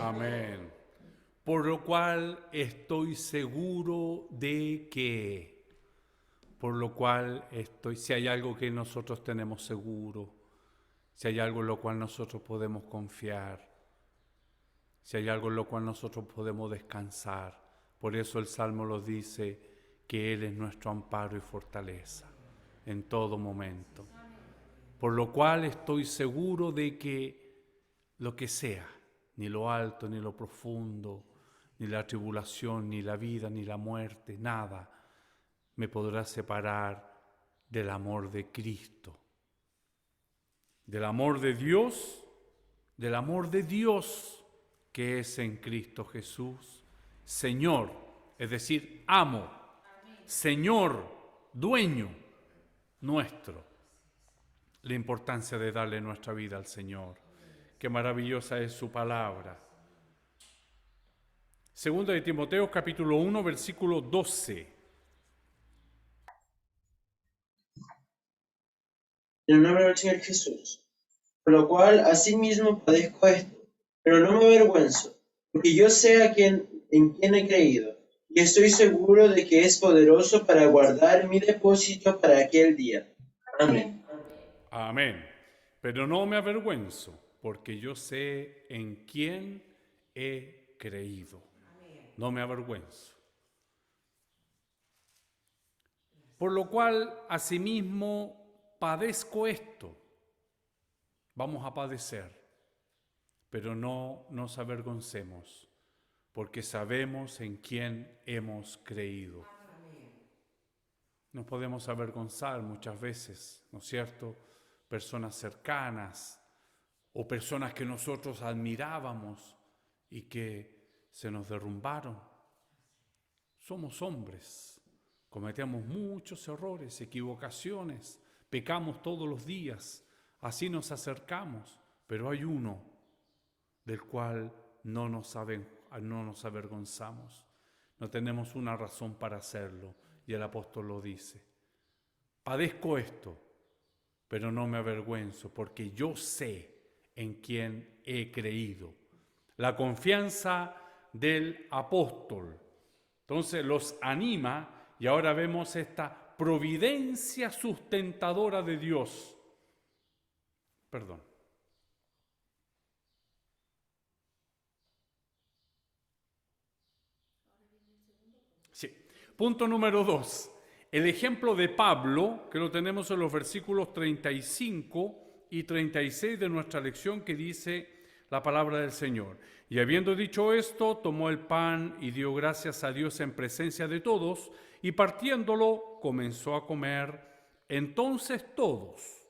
A: Amén. Por lo cual estoy seguro de que, si hay algo que nosotros tenemos seguro, si hay algo en lo cual nosotros podemos confiar, si hay algo en lo cual nosotros podemos descansar, por eso el Salmo lo dice, que Él es nuestro amparo y fortaleza en todo momento. Por lo cual estoy seguro de que lo que sea, ni lo alto, ni lo profundo, ni la tribulación, ni la vida, ni la muerte, nada me podrá separar del amor de Cristo, del amor de Dios que es en Cristo Jesús, Señor, es decir, amo, Señor, dueño nuestro. La importancia de darle nuestra vida al Señor. Qué maravillosa es su palabra. Segunda de Timoteo, capítulo 1, versículo 12.
C: En el nombre del Señor Jesús. Por lo cual, asimismo padezco esto, pero no me avergüenzo, porque yo sé en quién he creído, y estoy seguro de que es poderoso para guardar mi depósito para aquel día. Amén.
A: Amén. Pero no me avergüenzo, porque yo sé en quién he creído. No me avergüenzo. Por lo cual, asimismo, padezco esto. Vamos a padecer, pero no nos avergoncemos, porque sabemos en quién hemos creído. Nos podemos avergonzar muchas veces, ¿no es cierto? Personas cercanas o personas que nosotros admirábamos y que se nos derrumbaron. Somos hombres, cometemos muchos errores, equivocaciones, pecamos todos los días. Así nos acercamos, pero hay uno del cual no nos avergonzamos. No tenemos una razón para hacerlo, y el apóstol lo dice. Padezco esto, pero no me avergüenzo, porque yo sé en quién he creído. La confianza del apóstol. Entonces los anima, y ahora vemos esta providencia sustentadora de Dios. Perdón. Sí. Punto número 2. El ejemplo de Pablo, que lo tenemos en los versículos 35 y 36 de nuestra lección, que dice La palabra del Señor. Y habiendo dicho esto, tomó el pan y dio gracias a Dios en presencia de todos, y partiéndolo, comenzó a comer. Entonces todos,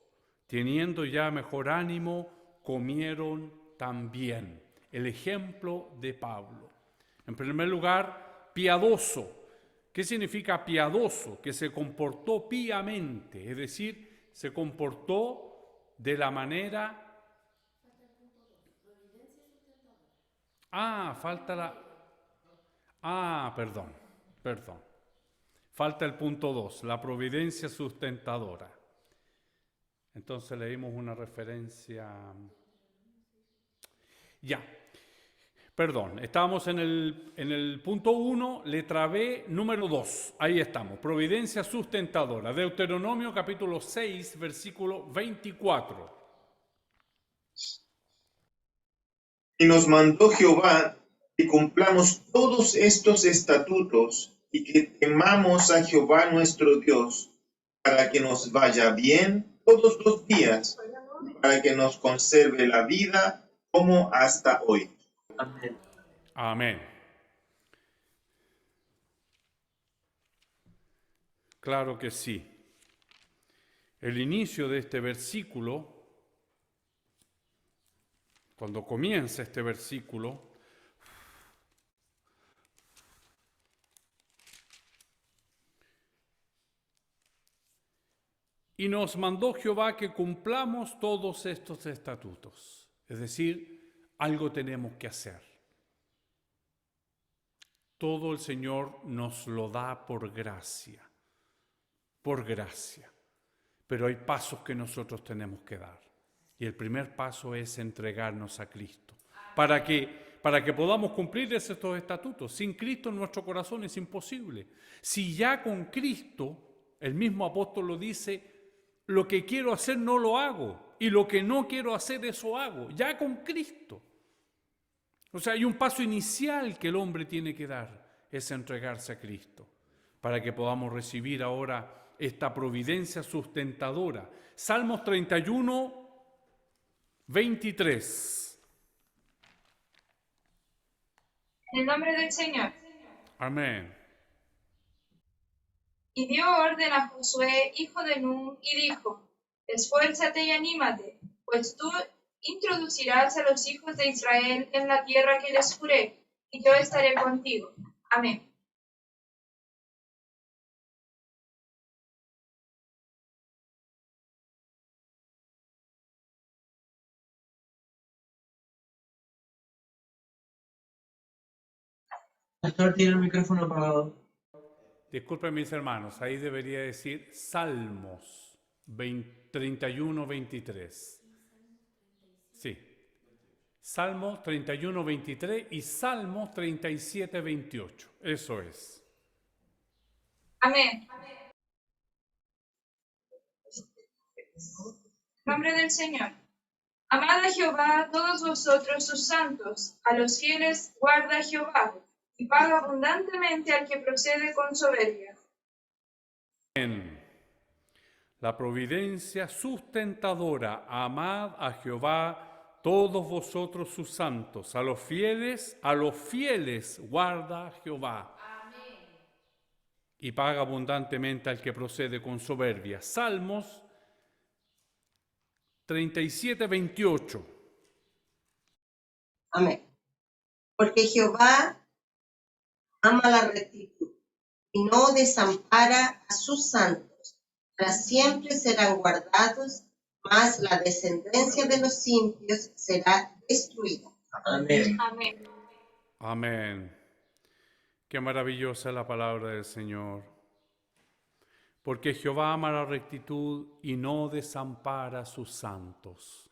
A: teniendo ya mejor ánimo, comieron también. El ejemplo de Pablo. En primer lugar, piadoso. ¿Qué significa piadoso? Que se comportó piamente, es decir, se comportó de la manera... perdón. Falta el punto 2, la providencia sustentadora. Entonces leímos una referencia... estábamos en el punto 1, letra B, número 2. Ahí estamos, providencia sustentadora. Deuteronomio capítulo 6, versículo 24.
D: Y nos mandó Jehová que cumplamos todos estos estatutos y que temamos a Jehová nuestro Dios, para que nos vaya bien todos los días, y para que nos conserve la vida como hasta hoy.
C: Amén.
A: Amén. Claro que sí. El inicio de este versículo, cuando comienza este versículo, y nos mandó Jehová que cumplamos todos estos estatutos. Es decir, algo tenemos que hacer. Todo el Señor nos lo da por gracia. Por gracia. Pero hay pasos que nosotros tenemos que dar. Y el primer paso es entregarnos a Cristo. Para que podamos cumplir estos estatutos. Sin Cristo en nuestro corazón es imposible. Si ya con Cristo, el mismo apóstol lo dice, lo que quiero hacer no lo hago. Y lo que no quiero hacer, eso hago. Ya con Cristo. O sea, hay un paso inicial que el hombre tiene que dar. Es entregarse a Cristo. Para que podamos recibir ahora esta providencia sustentadora. Salmos 31, 23.
E: En el nombre del Señor.
A: Amén.
E: Y dio orden a Josué, hijo de Nun, y dijo: Esfuérzate y anímate, pues tú introducirás a los hijos de Israel en la tierra que les juré, y yo estaré contigo. Amén.
C: Pastor, tiene el micrófono apagado.
A: Disculpen mis hermanos, ahí debería decir Salmos 31, 23. Sí. Salmos 31, 23 y Salmos 37, 28. Eso es.
E: Amén. En nombre del Señor. Amad a Jehová todos vosotros sus santos, a los fieles guarda Jehová, y paga abundantemente al que procede con soberbia.
A: En la providencia sustentadora, amad a Jehová todos vosotros sus santos, a los fieles guarda Jehová.
B: Amén.
A: Y paga abundantemente al que procede con soberbia. Salmos 37, 28.
F: Amén. Porque Jehová ama la rectitud y no desampara a sus santos. Para siempre serán guardados, mas la descendencia de los impíos será destruida.
C: Amén.
E: Amén.
A: Amén. Qué maravillosa es la palabra del Señor. Porque Jehová ama la rectitud y no desampara a sus santos.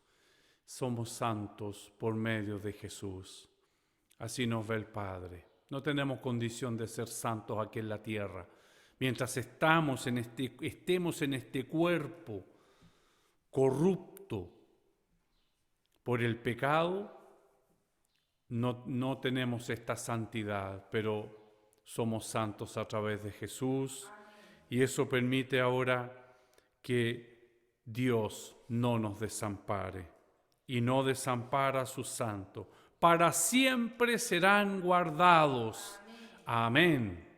A: Somos santos por medio de Jesús. Así nos ve el Padre. No tenemos condición de ser santos aquí en la tierra. Mientras estemos en este cuerpo corrupto por el pecado, no tenemos esta santidad, pero somos santos a través de Jesús. Y eso permite ahora que Dios no nos desampare. y no desampara a sus santos. Para siempre serán guardados. Amén.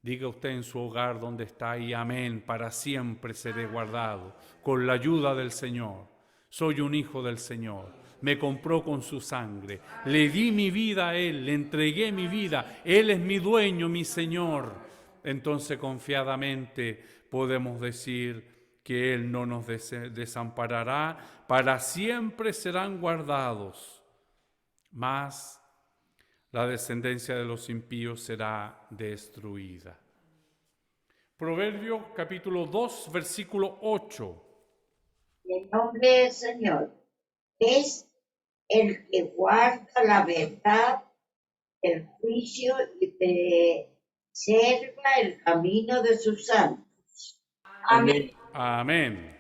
A: Diga usted en su hogar donde está ahí, amén, para siempre seré guardado, con la ayuda del Señor. Soy un hijo del Señor, me compró con su sangre, le di mi vida a Él, le entregué mi vida, Él es mi dueño, mi Señor. Entonces confiadamente podemos decir que Él no nos desamparará, para siempre serán guardados, mas la descendencia de los impíos será destruida. Proverbios capítulo 2, versículo 8.
G: El nombre del Señor es el que guarda la verdad, el juicio y preserva el camino de sus santos.
E: Amén.
A: Amén.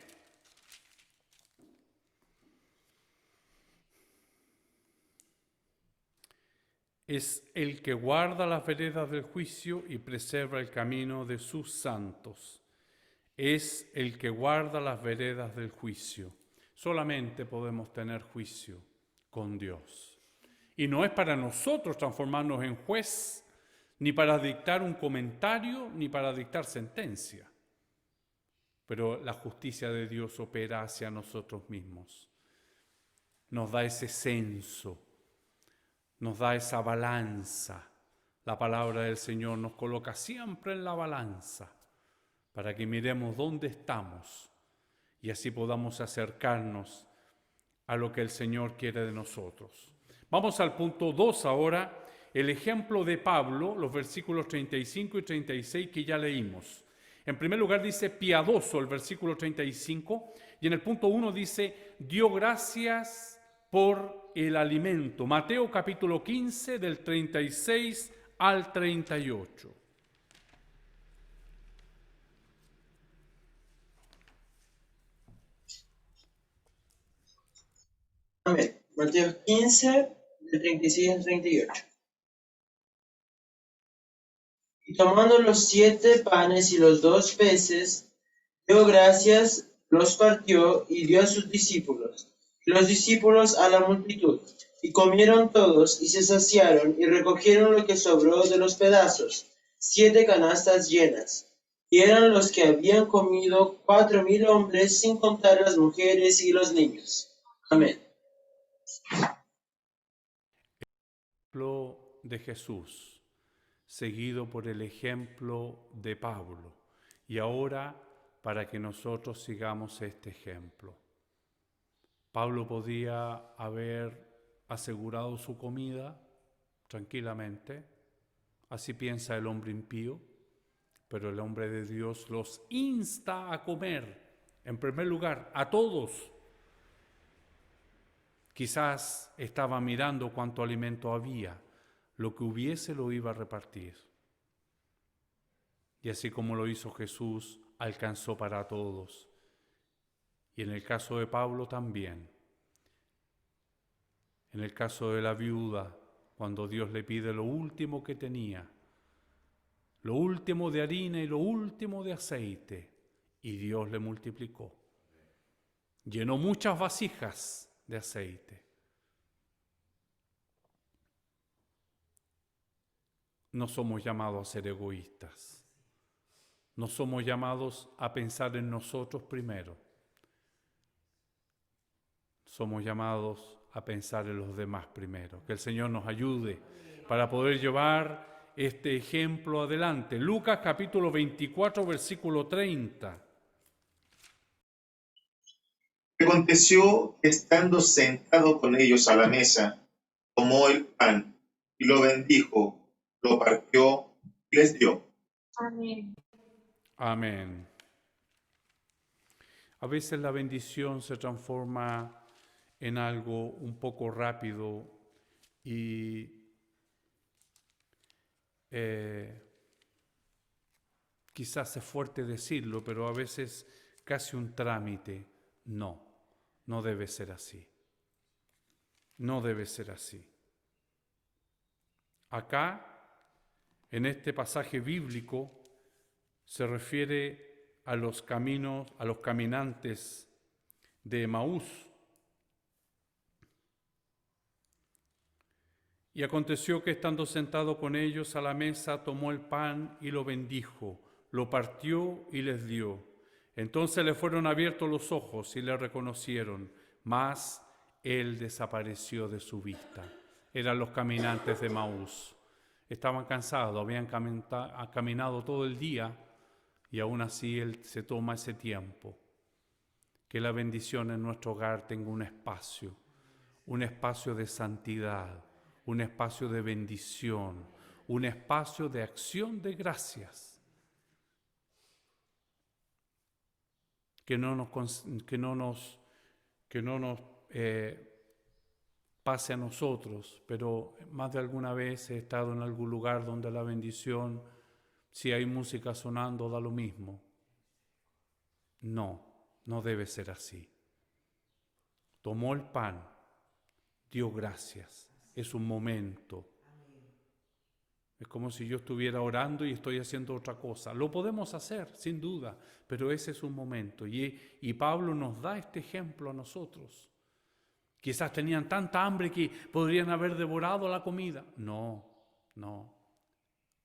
A: Es el que guarda las veredas del juicio y preserva el camino de sus santos. Es el que guarda las veredas del juicio. Solamente podemos tener juicio con Dios. Y no es para nosotros transformarnos en juez, ni para dictar un comentario, ni para dictar sentencia. Pero la justicia de Dios opera hacia nosotros mismos. Nos da ese censo, nos da esa balanza. La palabra del Señor nos coloca siempre en la balanza para que miremos dónde estamos y así podamos acercarnos a lo que el Señor quiere de nosotros. Vamos al punto 2 ahora, el ejemplo de Pablo, los versículos 35 y 36 que ya leímos. En primer lugar dice piadoso el versículo 35 y en el punto 1 dice dio gracias por el alimento. Mateo capítulo 15 del 36 al 38.
C: Amén. Mateo 15, del 36 al 38. Y tomando los 7 panes y los 2 peces, dio gracias, los partió y dio a sus discípulos, y los discípulos a la multitud. Y comieron todos, y se saciaron, y recogieron lo que sobró de los pedazos, 7 canastas llenas. Y eran los que habían comido 4,000 hombres, sin contar las mujeres y los niños. Amén.
A: Ejemplo de Jesús, seguido por el ejemplo de Pablo. Y ahora, para que nosotros sigamos este ejemplo. Pablo podía haber asegurado su comida tranquilamente, así piensa el hombre impío, pero el hombre de Dios los insta a comer, en primer lugar, a todos. Quizás estaba mirando cuánto alimento había, lo que hubiese lo iba a repartir. Y así como lo hizo Jesús, alcanzó para todos. Y en el caso de Pablo también. En el caso de la viuda, cuando Dios le pide lo último que tenía, lo último de harina y lo último de aceite, y Dios le multiplicó. Llenó muchas vasijas de aceite. No somos llamados a ser egoístas. No somos llamados a pensar en nosotros primero. Somos llamados a pensar en los demás primero. Que el Señor nos ayude para poder llevar este ejemplo adelante. Lucas capítulo 24, versículo 30.
D: Aconteció que estando sentado con ellos a la mesa, tomó el pan y lo bendijo, lo partió y les dio.
E: Amén.
A: Amén. A veces la bendición se transforma en algo un poco rápido y quizás es fuerte decirlo, pero a veces casi un trámite. No debe ser así. No debe ser así. Acá, en este pasaje bíblico, se refiere a los caminos, a los caminantes de Emaús. Y aconteció que estando sentado con ellos a la mesa, tomó el pan y lo bendijo, lo partió y les dio. Entonces le fueron abiertos los ojos y le reconocieron, mas él desapareció de su vista. Eran los caminantes de Maús. Estaban cansados, habían caminado todo el día y aún así él se toma ese tiempo. Que la bendición en nuestro hogar tenga un espacio de santidad, un espacio de bendición, un espacio de acción de gracias. Que no nos pase a nosotros, pero más de alguna vez he estado en algún lugar donde la bendición, si hay música sonando, da lo mismo. No debe ser así. Tomó el pan, dio gracias. Es un momento. Es como si yo estuviera orando y estoy haciendo otra cosa. Lo podemos hacer, sin duda, pero ese es un momento. Y Pablo nos da este ejemplo a nosotros. Quizás tenían tanta hambre que podrían haber devorado la comida. No.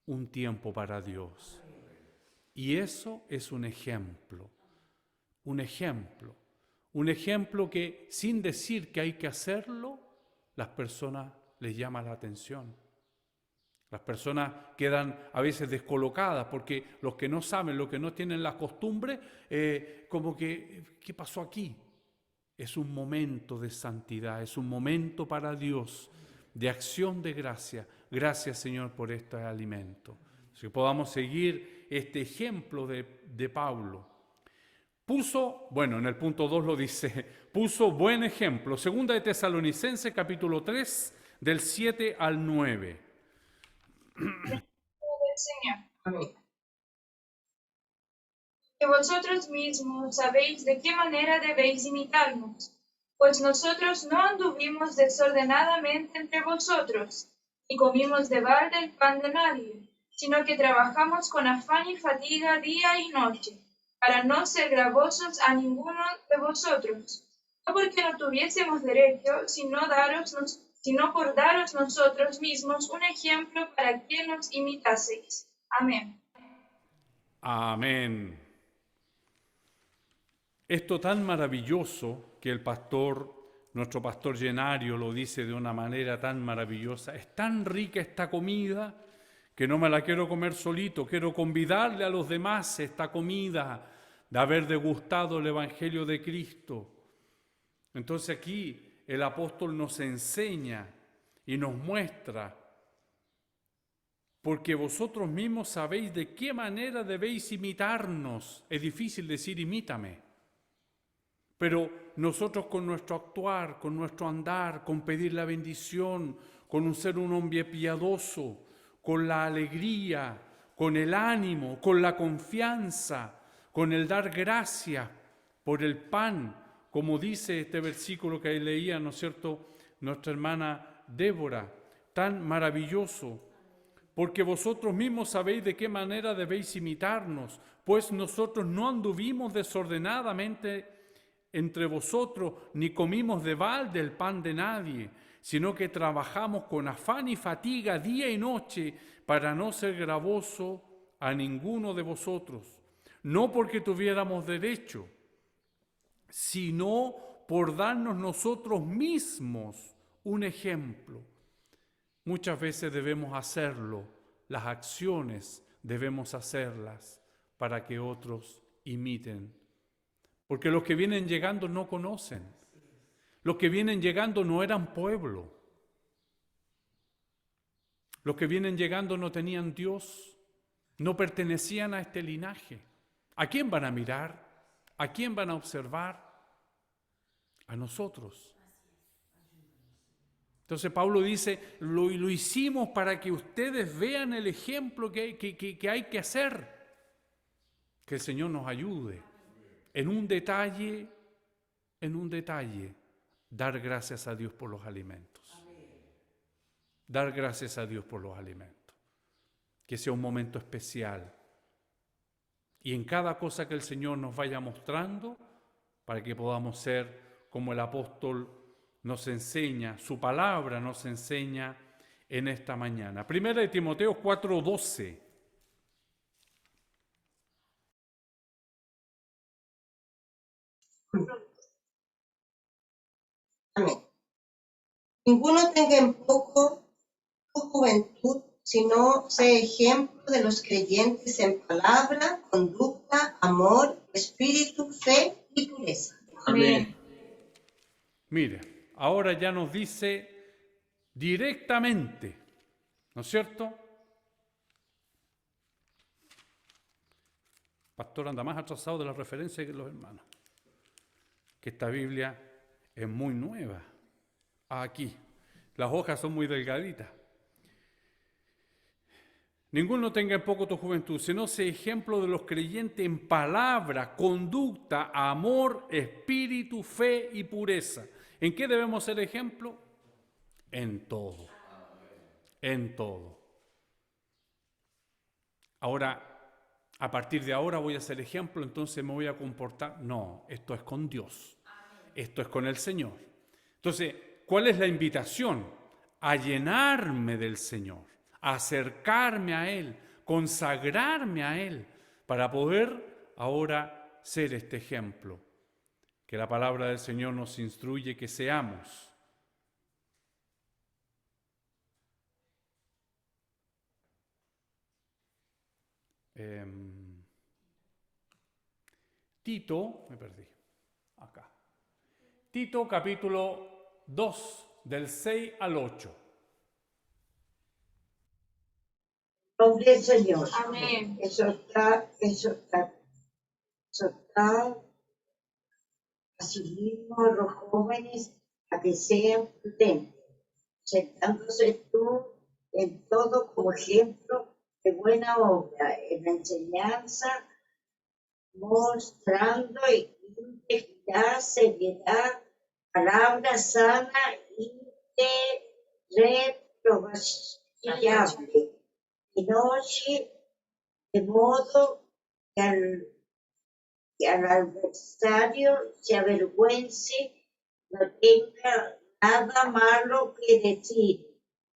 A: Un tiempo para Dios. Y eso es un ejemplo. Un ejemplo que sin decir que hay que hacerlo, las personas les llama la atención. Las personas quedan a veces descolocadas porque los que no saben, los que no tienen la costumbre, como que, ¿qué pasó aquí? Es un momento de santidad, es un momento para Dios, de acción de gracia. Gracias, Señor, por este alimento. Que podamos seguir este ejemplo de Pablo. En el punto 2 lo dice, puso buen ejemplo. Segunda de Tesalonicenses, capítulo 3, del 7 al 9.
E: Del Señor. Amén. Que vosotros mismos sabéis de qué manera debéis imitarnos, pues nosotros no anduvimos desordenadamente entre vosotros, ni comimos de balde el pan de nadie, sino que trabajamos con afán y fatiga día y noche, para no ser gravosos a ninguno de vosotros, no porque no tuviésemos derecho, sino por daros nosotros mismos un ejemplo para que nos imitaseis. Amén.
A: Amén. Esto tan maravilloso que nuestro pastor Llenario lo dice de una manera tan maravillosa. Es tan rica esta comida que no me la quiero comer solito, quiero convidarle a los demás esta comida de haber degustado el Evangelio de Cristo. Entonces aquí el apóstol nos enseña y nos muestra, porque vosotros mismos sabéis de qué manera debéis imitarnos. Es difícil decir imítame, pero nosotros con nuestro actuar, con nuestro andar, con pedir la bendición, con ser un hombre piadoso, con la alegría, con el ánimo, con la confianza, con el dar gracias por el pan, como dice este versículo que leía, ¿no es cierto?, nuestra hermana Débora, tan maravilloso, porque vosotros mismos sabéis de qué manera debéis imitarnos, pues nosotros no anduvimos desordenadamente entre vosotros, ni comimos de balde el pan de nadie, sino que trabajamos con afán y fatiga día y noche para no ser gravoso a ninguno de vosotros, no porque tuviéramos derecho, sino por darnos nosotros mismos un ejemplo. Muchas veces debemos hacerlo, las acciones debemos hacerlas para que otros imiten. Porque los que vienen llegando no conocen. Los que vienen llegando no eran pueblo. Los que vienen llegando no tenían Dios, no pertenecían a este linaje. ¿A quién van a mirar? ¿A quién van a observar? A nosotros. Entonces Pablo dice, lo hicimos para que ustedes vean el ejemplo que hay que hacer. Que el Señor nos ayude. En un detalle, dar gracias a Dios por los alimentos. Dar gracias a Dios por los alimentos. Que sea un momento especial. Y en cada cosa que el Señor nos vaya mostrando, para que podamos ser como el apóstol nos enseña, su palabra nos enseña, en esta mañana. Primera de Timoteo 4:12.
F: Amén. Ninguno tenga en poco tu juventud, sino sea ejemplo de los creyentes en palabra, conducta, amor, espíritu, fe y pureza.
C: Amén.
A: Mire, ahora ya nos dice directamente, ¿no es cierto? Pastor anda más atrasado de la referencia que los hermanos. Que esta Biblia es muy nueva. Aquí, las hojas son muy delgaditas. Ninguno tenga en poco tu juventud, sino sea ejemplo de los creyentes en palabra, conducta, amor, espíritu, fe y pureza. ¿En qué debemos ser ejemplo? En todo. En todo. Ahora, a partir de ahora voy a ser ejemplo, entonces me voy a comportar. No, esto es con Dios. Esto es con el Señor. Entonces, ¿cuál es la invitación? A llenarme del Señor, a acercarme a Él, consagrarme a Él, para poder ahora ser este ejemplo que la palabra del Señor nos instruye que seamos. Tito, me perdí, acá. Tito capítulo 2, del 6 al 8.
G: Nombre del Señor.
E: Amén.
G: Exhortar asimismo a los jóvenes a que sean prudentes, sentándose tú en todo como ejemplo de buena obra, en la enseñanza, mostrando integridad, seriedad, palabra sana, irreprochable, y noche, de modo que al adversario se avergüence, no tenga nada malo que decir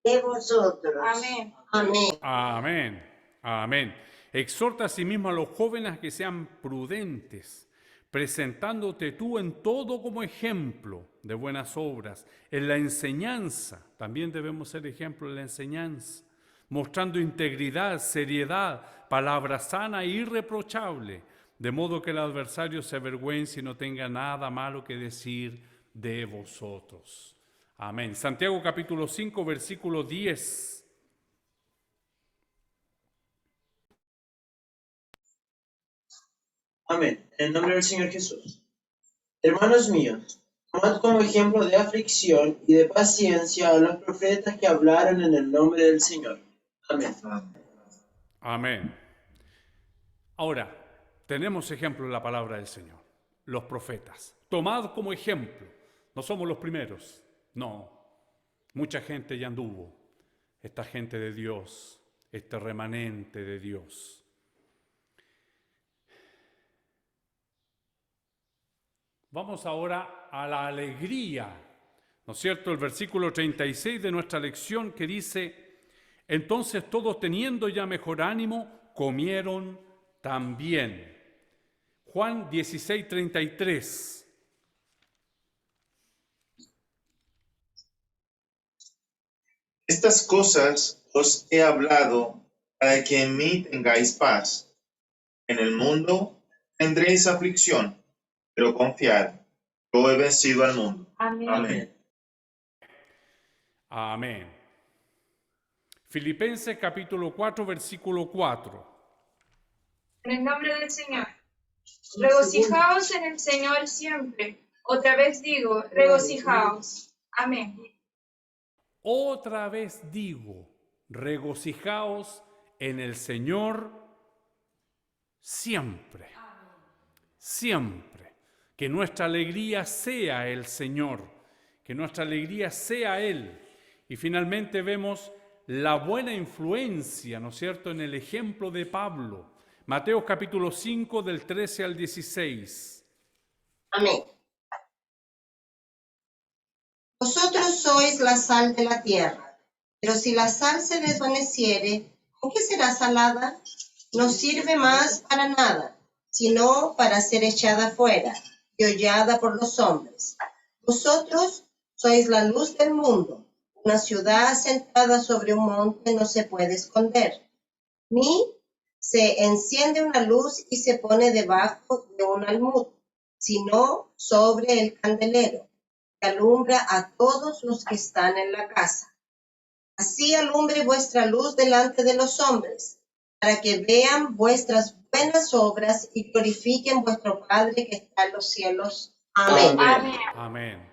G: de vosotros.
E: Amén.
F: Amén.
A: Amén, amén. Exhorta asimismo a los jóvenes a que sean prudentes, presentándote tú en todo como ejemplo de buenas obras, en la enseñanza, también debemos ser ejemplo en la enseñanza, mostrando integridad, seriedad, palabra sana e irreprochable, de modo que el adversario se avergüence y no tenga nada malo que decir de vosotros. Amén. Santiago capítulo 5, versículo 10.
C: Amén. En el nombre del Señor Jesús. Hermanos míos, tomad como ejemplo de aflicción y de paciencia a los profetas que hablaron en el nombre del Señor. Amén.
A: Amén. Ahora, tenemos ejemplo en la palabra del Señor, los profetas. Tomad como ejemplo. No somos los primeros, no. Mucha gente ya anduvo. Esta gente de Dios, este remanente de Dios. Vamos ahora a la alegría, ¿no es cierto? El versículo 36 de nuestra lección que dice: entonces todos teniendo ya mejor ánimo, comieron también. Juan 16:33.
D: Estas cosas os he hablado para que en mí tengáis paz. En el mundo tendréis aflicción, pero confiad, yo he vencido al mundo.
E: Amén.
D: Amén.
A: Amén. Filipenses capítulo 4, versículo 4.
E: En el nombre del Señor. Regocijaos en el Señor siempre. Otra vez digo, regocijaos. Amén.
A: Otra vez digo, regocijaos en el Señor siempre. Siempre. Que nuestra alegría sea el Señor, que nuestra alegría sea Él. Y finalmente vemos la buena influencia, ¿no es cierto?, en el ejemplo de Pablo. Mateo capítulo 5, del 13 al 16.
F: Amén. Vosotros sois la sal de la tierra, Pero si la sal se desvaneciere, ¿con qué será salada? No sirve más para nada, sino para ser echada fuera y hollada por los hombres. Vosotros sois la luz del mundo. Una ciudad asentada sobre un monte no se puede esconder, ni se enciende una luz y se pone debajo de un almud, sino sobre el candelero, que alumbra a todos los que están en la casa. Así alumbre vuestra luz delante de los hombres, para que vean vuestras buenas obras y glorifiquen vuestro Padre que está en los cielos. Amén.
G: Amén.
A: Amén.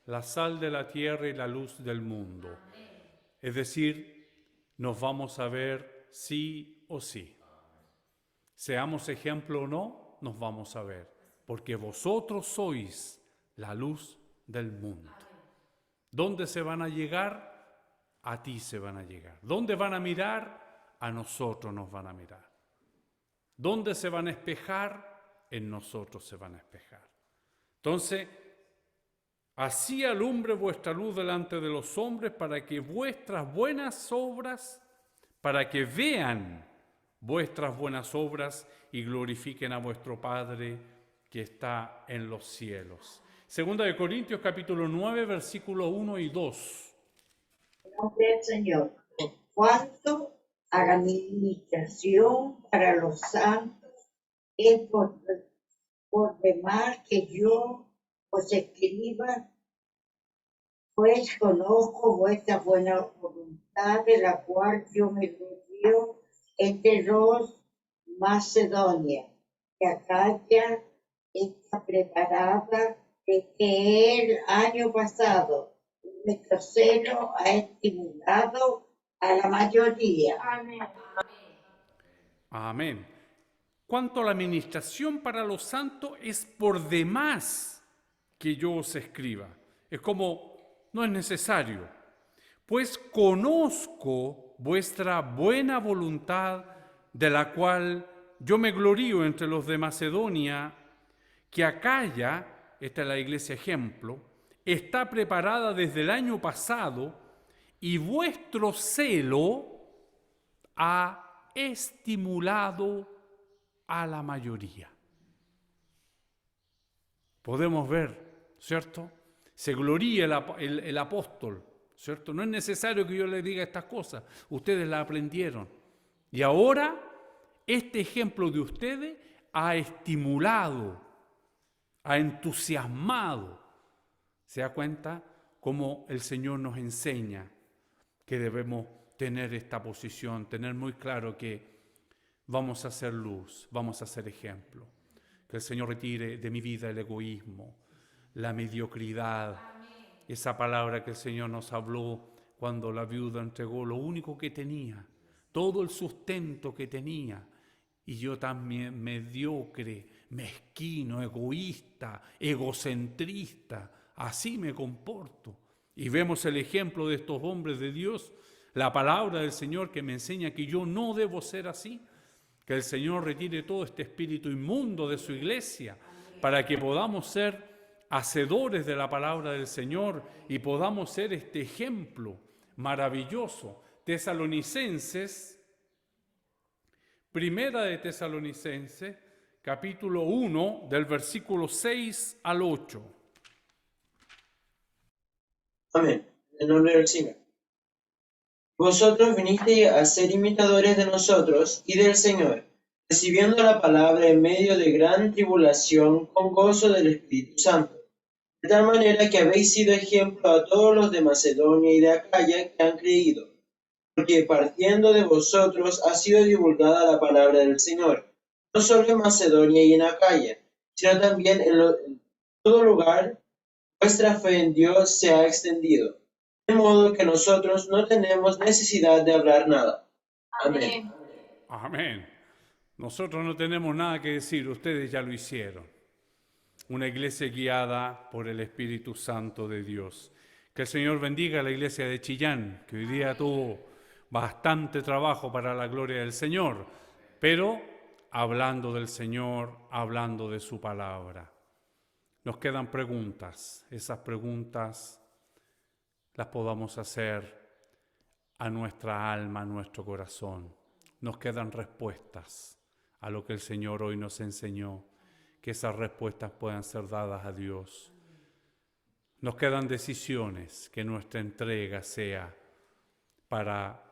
A: La sal de la tierra y la luz del mundo. Es decir, nos vamos a ver sí o sí. Seamos ejemplo o no, nos vamos a ver. Porque vosotros sois la luz del mundo. ¿Dónde se van a llegar? A ti se van a llegar. ¿Dónde van a mirar? A nosotros nos van a mirar. ¿Dónde se van a espejar? En nosotros se van a espejar. Entonces, así alumbre vuestra luz delante de los hombres para que vuestras buenas obras, para que vean vuestras buenas obras y glorifiquen a vuestro Padre que está en los cielos. Segunda de Corintios capítulo 9, versículos 1 y 2.
G: En nombre del Señor. Cuanto a la ministración para los santos, es por demás que yo os escriba, pues conozco vuestra buena voluntad, de la cual yo me glorío entre los Macedonia, que Acaya está preparada desde el año pasado. Nuestro celo ha estimulado a la mayoría.
E: Amén.
A: Amén. Cuanto a la administración para los santos, es por demás que yo os escriba. Es como, no es necesario. Pues conozco vuestra buena voluntad, de la cual yo me glorío entre los de Macedonia, que Acaya, esta es la iglesia ejemplo, está preparada desde el año pasado y vuestro celo ha estimulado a la mayoría. Podemos ver, ¿cierto? Se gloría el apóstol, ¿cierto? No es necesario que yo les diga estas cosas, ustedes las aprendieron. Y ahora, este ejemplo de ustedes ha estimulado, ha entusiasmado. ¿Se da cuenta cómo el Señor nos enseña que debemos tener esta posición, tener muy claro que vamos a ser luz, vamos a ser ejemplo? Que el Señor retire de mi vida el egoísmo, la mediocridad, esa palabra que el Señor nos habló cuando la viuda entregó lo único que tenía, todo el sustento que tenía, y yo también mediocre, mezquino, egoísta, egocentrista, así me comporto. Y vemos el ejemplo de estos hombres de Dios, la palabra del Señor que me enseña que yo no debo ser así. Que el Señor retire todo este espíritu inmundo de su iglesia para que podamos ser hacedores de la palabra del Señor y podamos ser este ejemplo maravilloso. Tesalonicenses, primera de Tesalonicenses, capítulo 1, del versículo 6 al 8.
C: Amén. En nombre del Señor. Vosotros vinisteis a ser imitadores de nosotros y del Señor, recibiendo la palabra en medio de gran tribulación con gozo del Espíritu Santo, de tal manera que habéis sido ejemplo a todos los de Macedonia y de Acaya que han creído, porque partiendo de vosotros ha sido divulgada la palabra del Señor, no solo en Macedonia y en Acaya, sino también en todo lugar. Vuestra fe en Dios se ha extendido, de modo que nosotros no tenemos necesidad de hablar nada. Amén.
A: Amén. Nosotros no tenemos nada que decir, ustedes ya lo hicieron. Una iglesia guiada por el Espíritu Santo de Dios. Que el Señor bendiga a la iglesia de Chillán, que hoy día tuvo bastante trabajo para la gloria del Señor, pero hablando del Señor, hablando de su palabra. Nos quedan preguntas, esas preguntas las podamos hacer a nuestra alma, a nuestro corazón. Nos quedan respuestas a lo que el Señor hoy nos enseñó, que esas respuestas puedan ser dadas a Dios. Nos quedan decisiones, que nuestra entrega sea para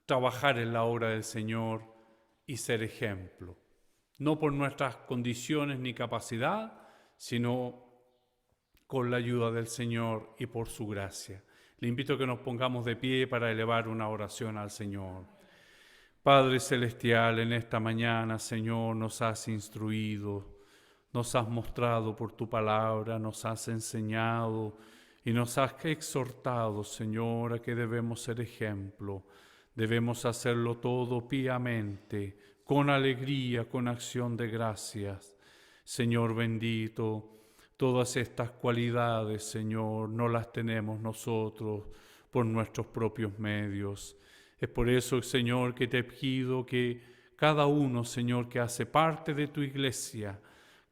A: trabajar en la obra del Señor y ser ejemplo, no por nuestras condiciones ni capacidad, sino con la ayuda del Señor y por su gracia. Le invito a que nos pongamos de pie para elevar una oración al Señor. Padre Celestial, en esta mañana, Señor, nos has instruido, nos has mostrado por tu palabra, nos has enseñado y nos has exhortado, Señor, a que debemos ser ejemplo. Debemos hacerlo todo piamente, con alegría, con acción de gracias. Señor bendito, todas estas cualidades, Señor, no las tenemos nosotros por nuestros propios medios. Es por eso, Señor, que te pido que cada uno, Señor, que hace parte de tu iglesia,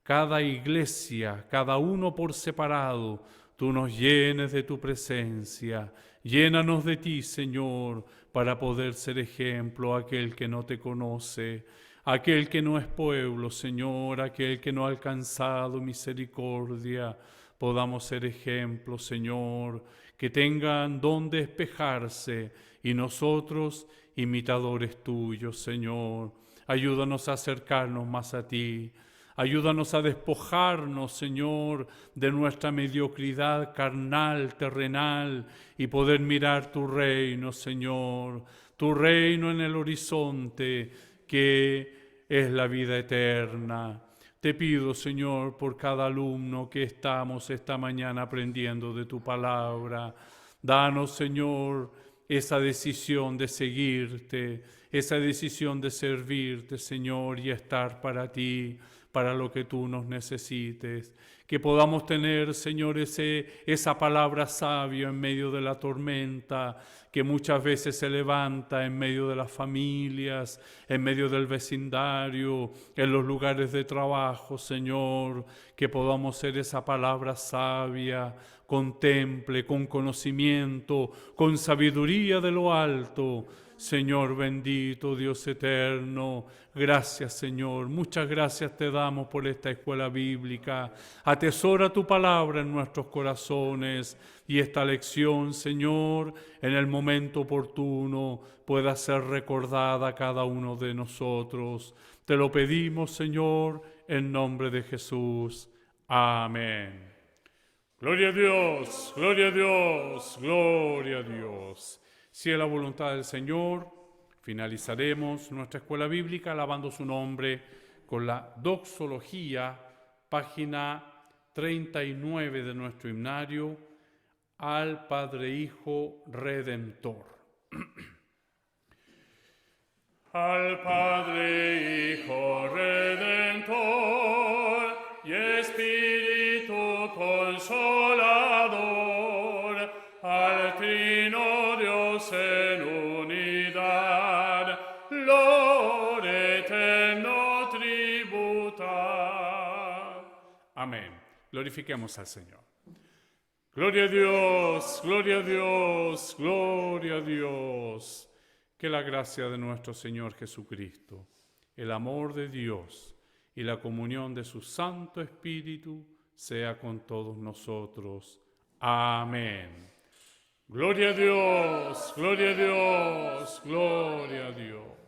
A: cada uno por separado, tú nos llenes de tu presencia. Llénanos de ti, Señor, para poder ser ejemplo a aquel que no te conoce, aquel que no es pueblo, Señor, aquel que no ha alcanzado misericordia. Podamos ser ejemplo, Señor, que tengan donde espejarse y nosotros imitadores tuyos, Señor. Ayúdanos a acercarnos más a ti. Ayúdanos a despojarnos, Señor, de nuestra mediocridad carnal, terrenal, y poder mirar tu reino, Señor, tu reino en el horizonte, que es la vida eterna. Te pido, Señor, por cada alumno que estamos esta mañana aprendiendo de tu palabra. Danos, Señor, esa decisión de seguirte, esa decisión de servirte, Señor, y estar para ti, para lo que tú nos necesites. Que podamos tener, Señor, esa palabra sabia en medio de la tormenta, que muchas veces se levanta en medio de las familias, en medio del vecindario, en los lugares de trabajo, Señor. Que podamos ser esa palabra sabia, con temple, con conocimiento, con sabiduría de lo alto. Señor bendito, Dios eterno, gracias, Señor. Muchas gracias te damos por esta escuela bíblica. Atesora tu palabra en nuestros corazones y esta lección, Señor, en el momento oportuno pueda ser recordada a cada uno de nosotros. Te lo pedimos, Señor, en nombre de Jesús. Amén. Gloria a Dios, gloria a Dios, gloria a Dios. Si es la voluntad del Señor, finalizaremos nuestra escuela bíblica alabando su nombre con la doxología, página 39 de nuestro himnario, al Padre Hijo Redentor. Al Padre Hijo Redentor y Espíritu Consolador, al Trino Dios en unidad, gloria eterno tributar. Amén. Glorifiquemos al Señor. Gloria a Dios, gloria a Dios, gloria a Dios. Que la gracia de nuestro Señor Jesucristo, el amor de Dios y la comunión de su Santo Espíritu sea con todos nosotros. Amén. Gloria a Dios, gloria a Dios, gloria a Dios.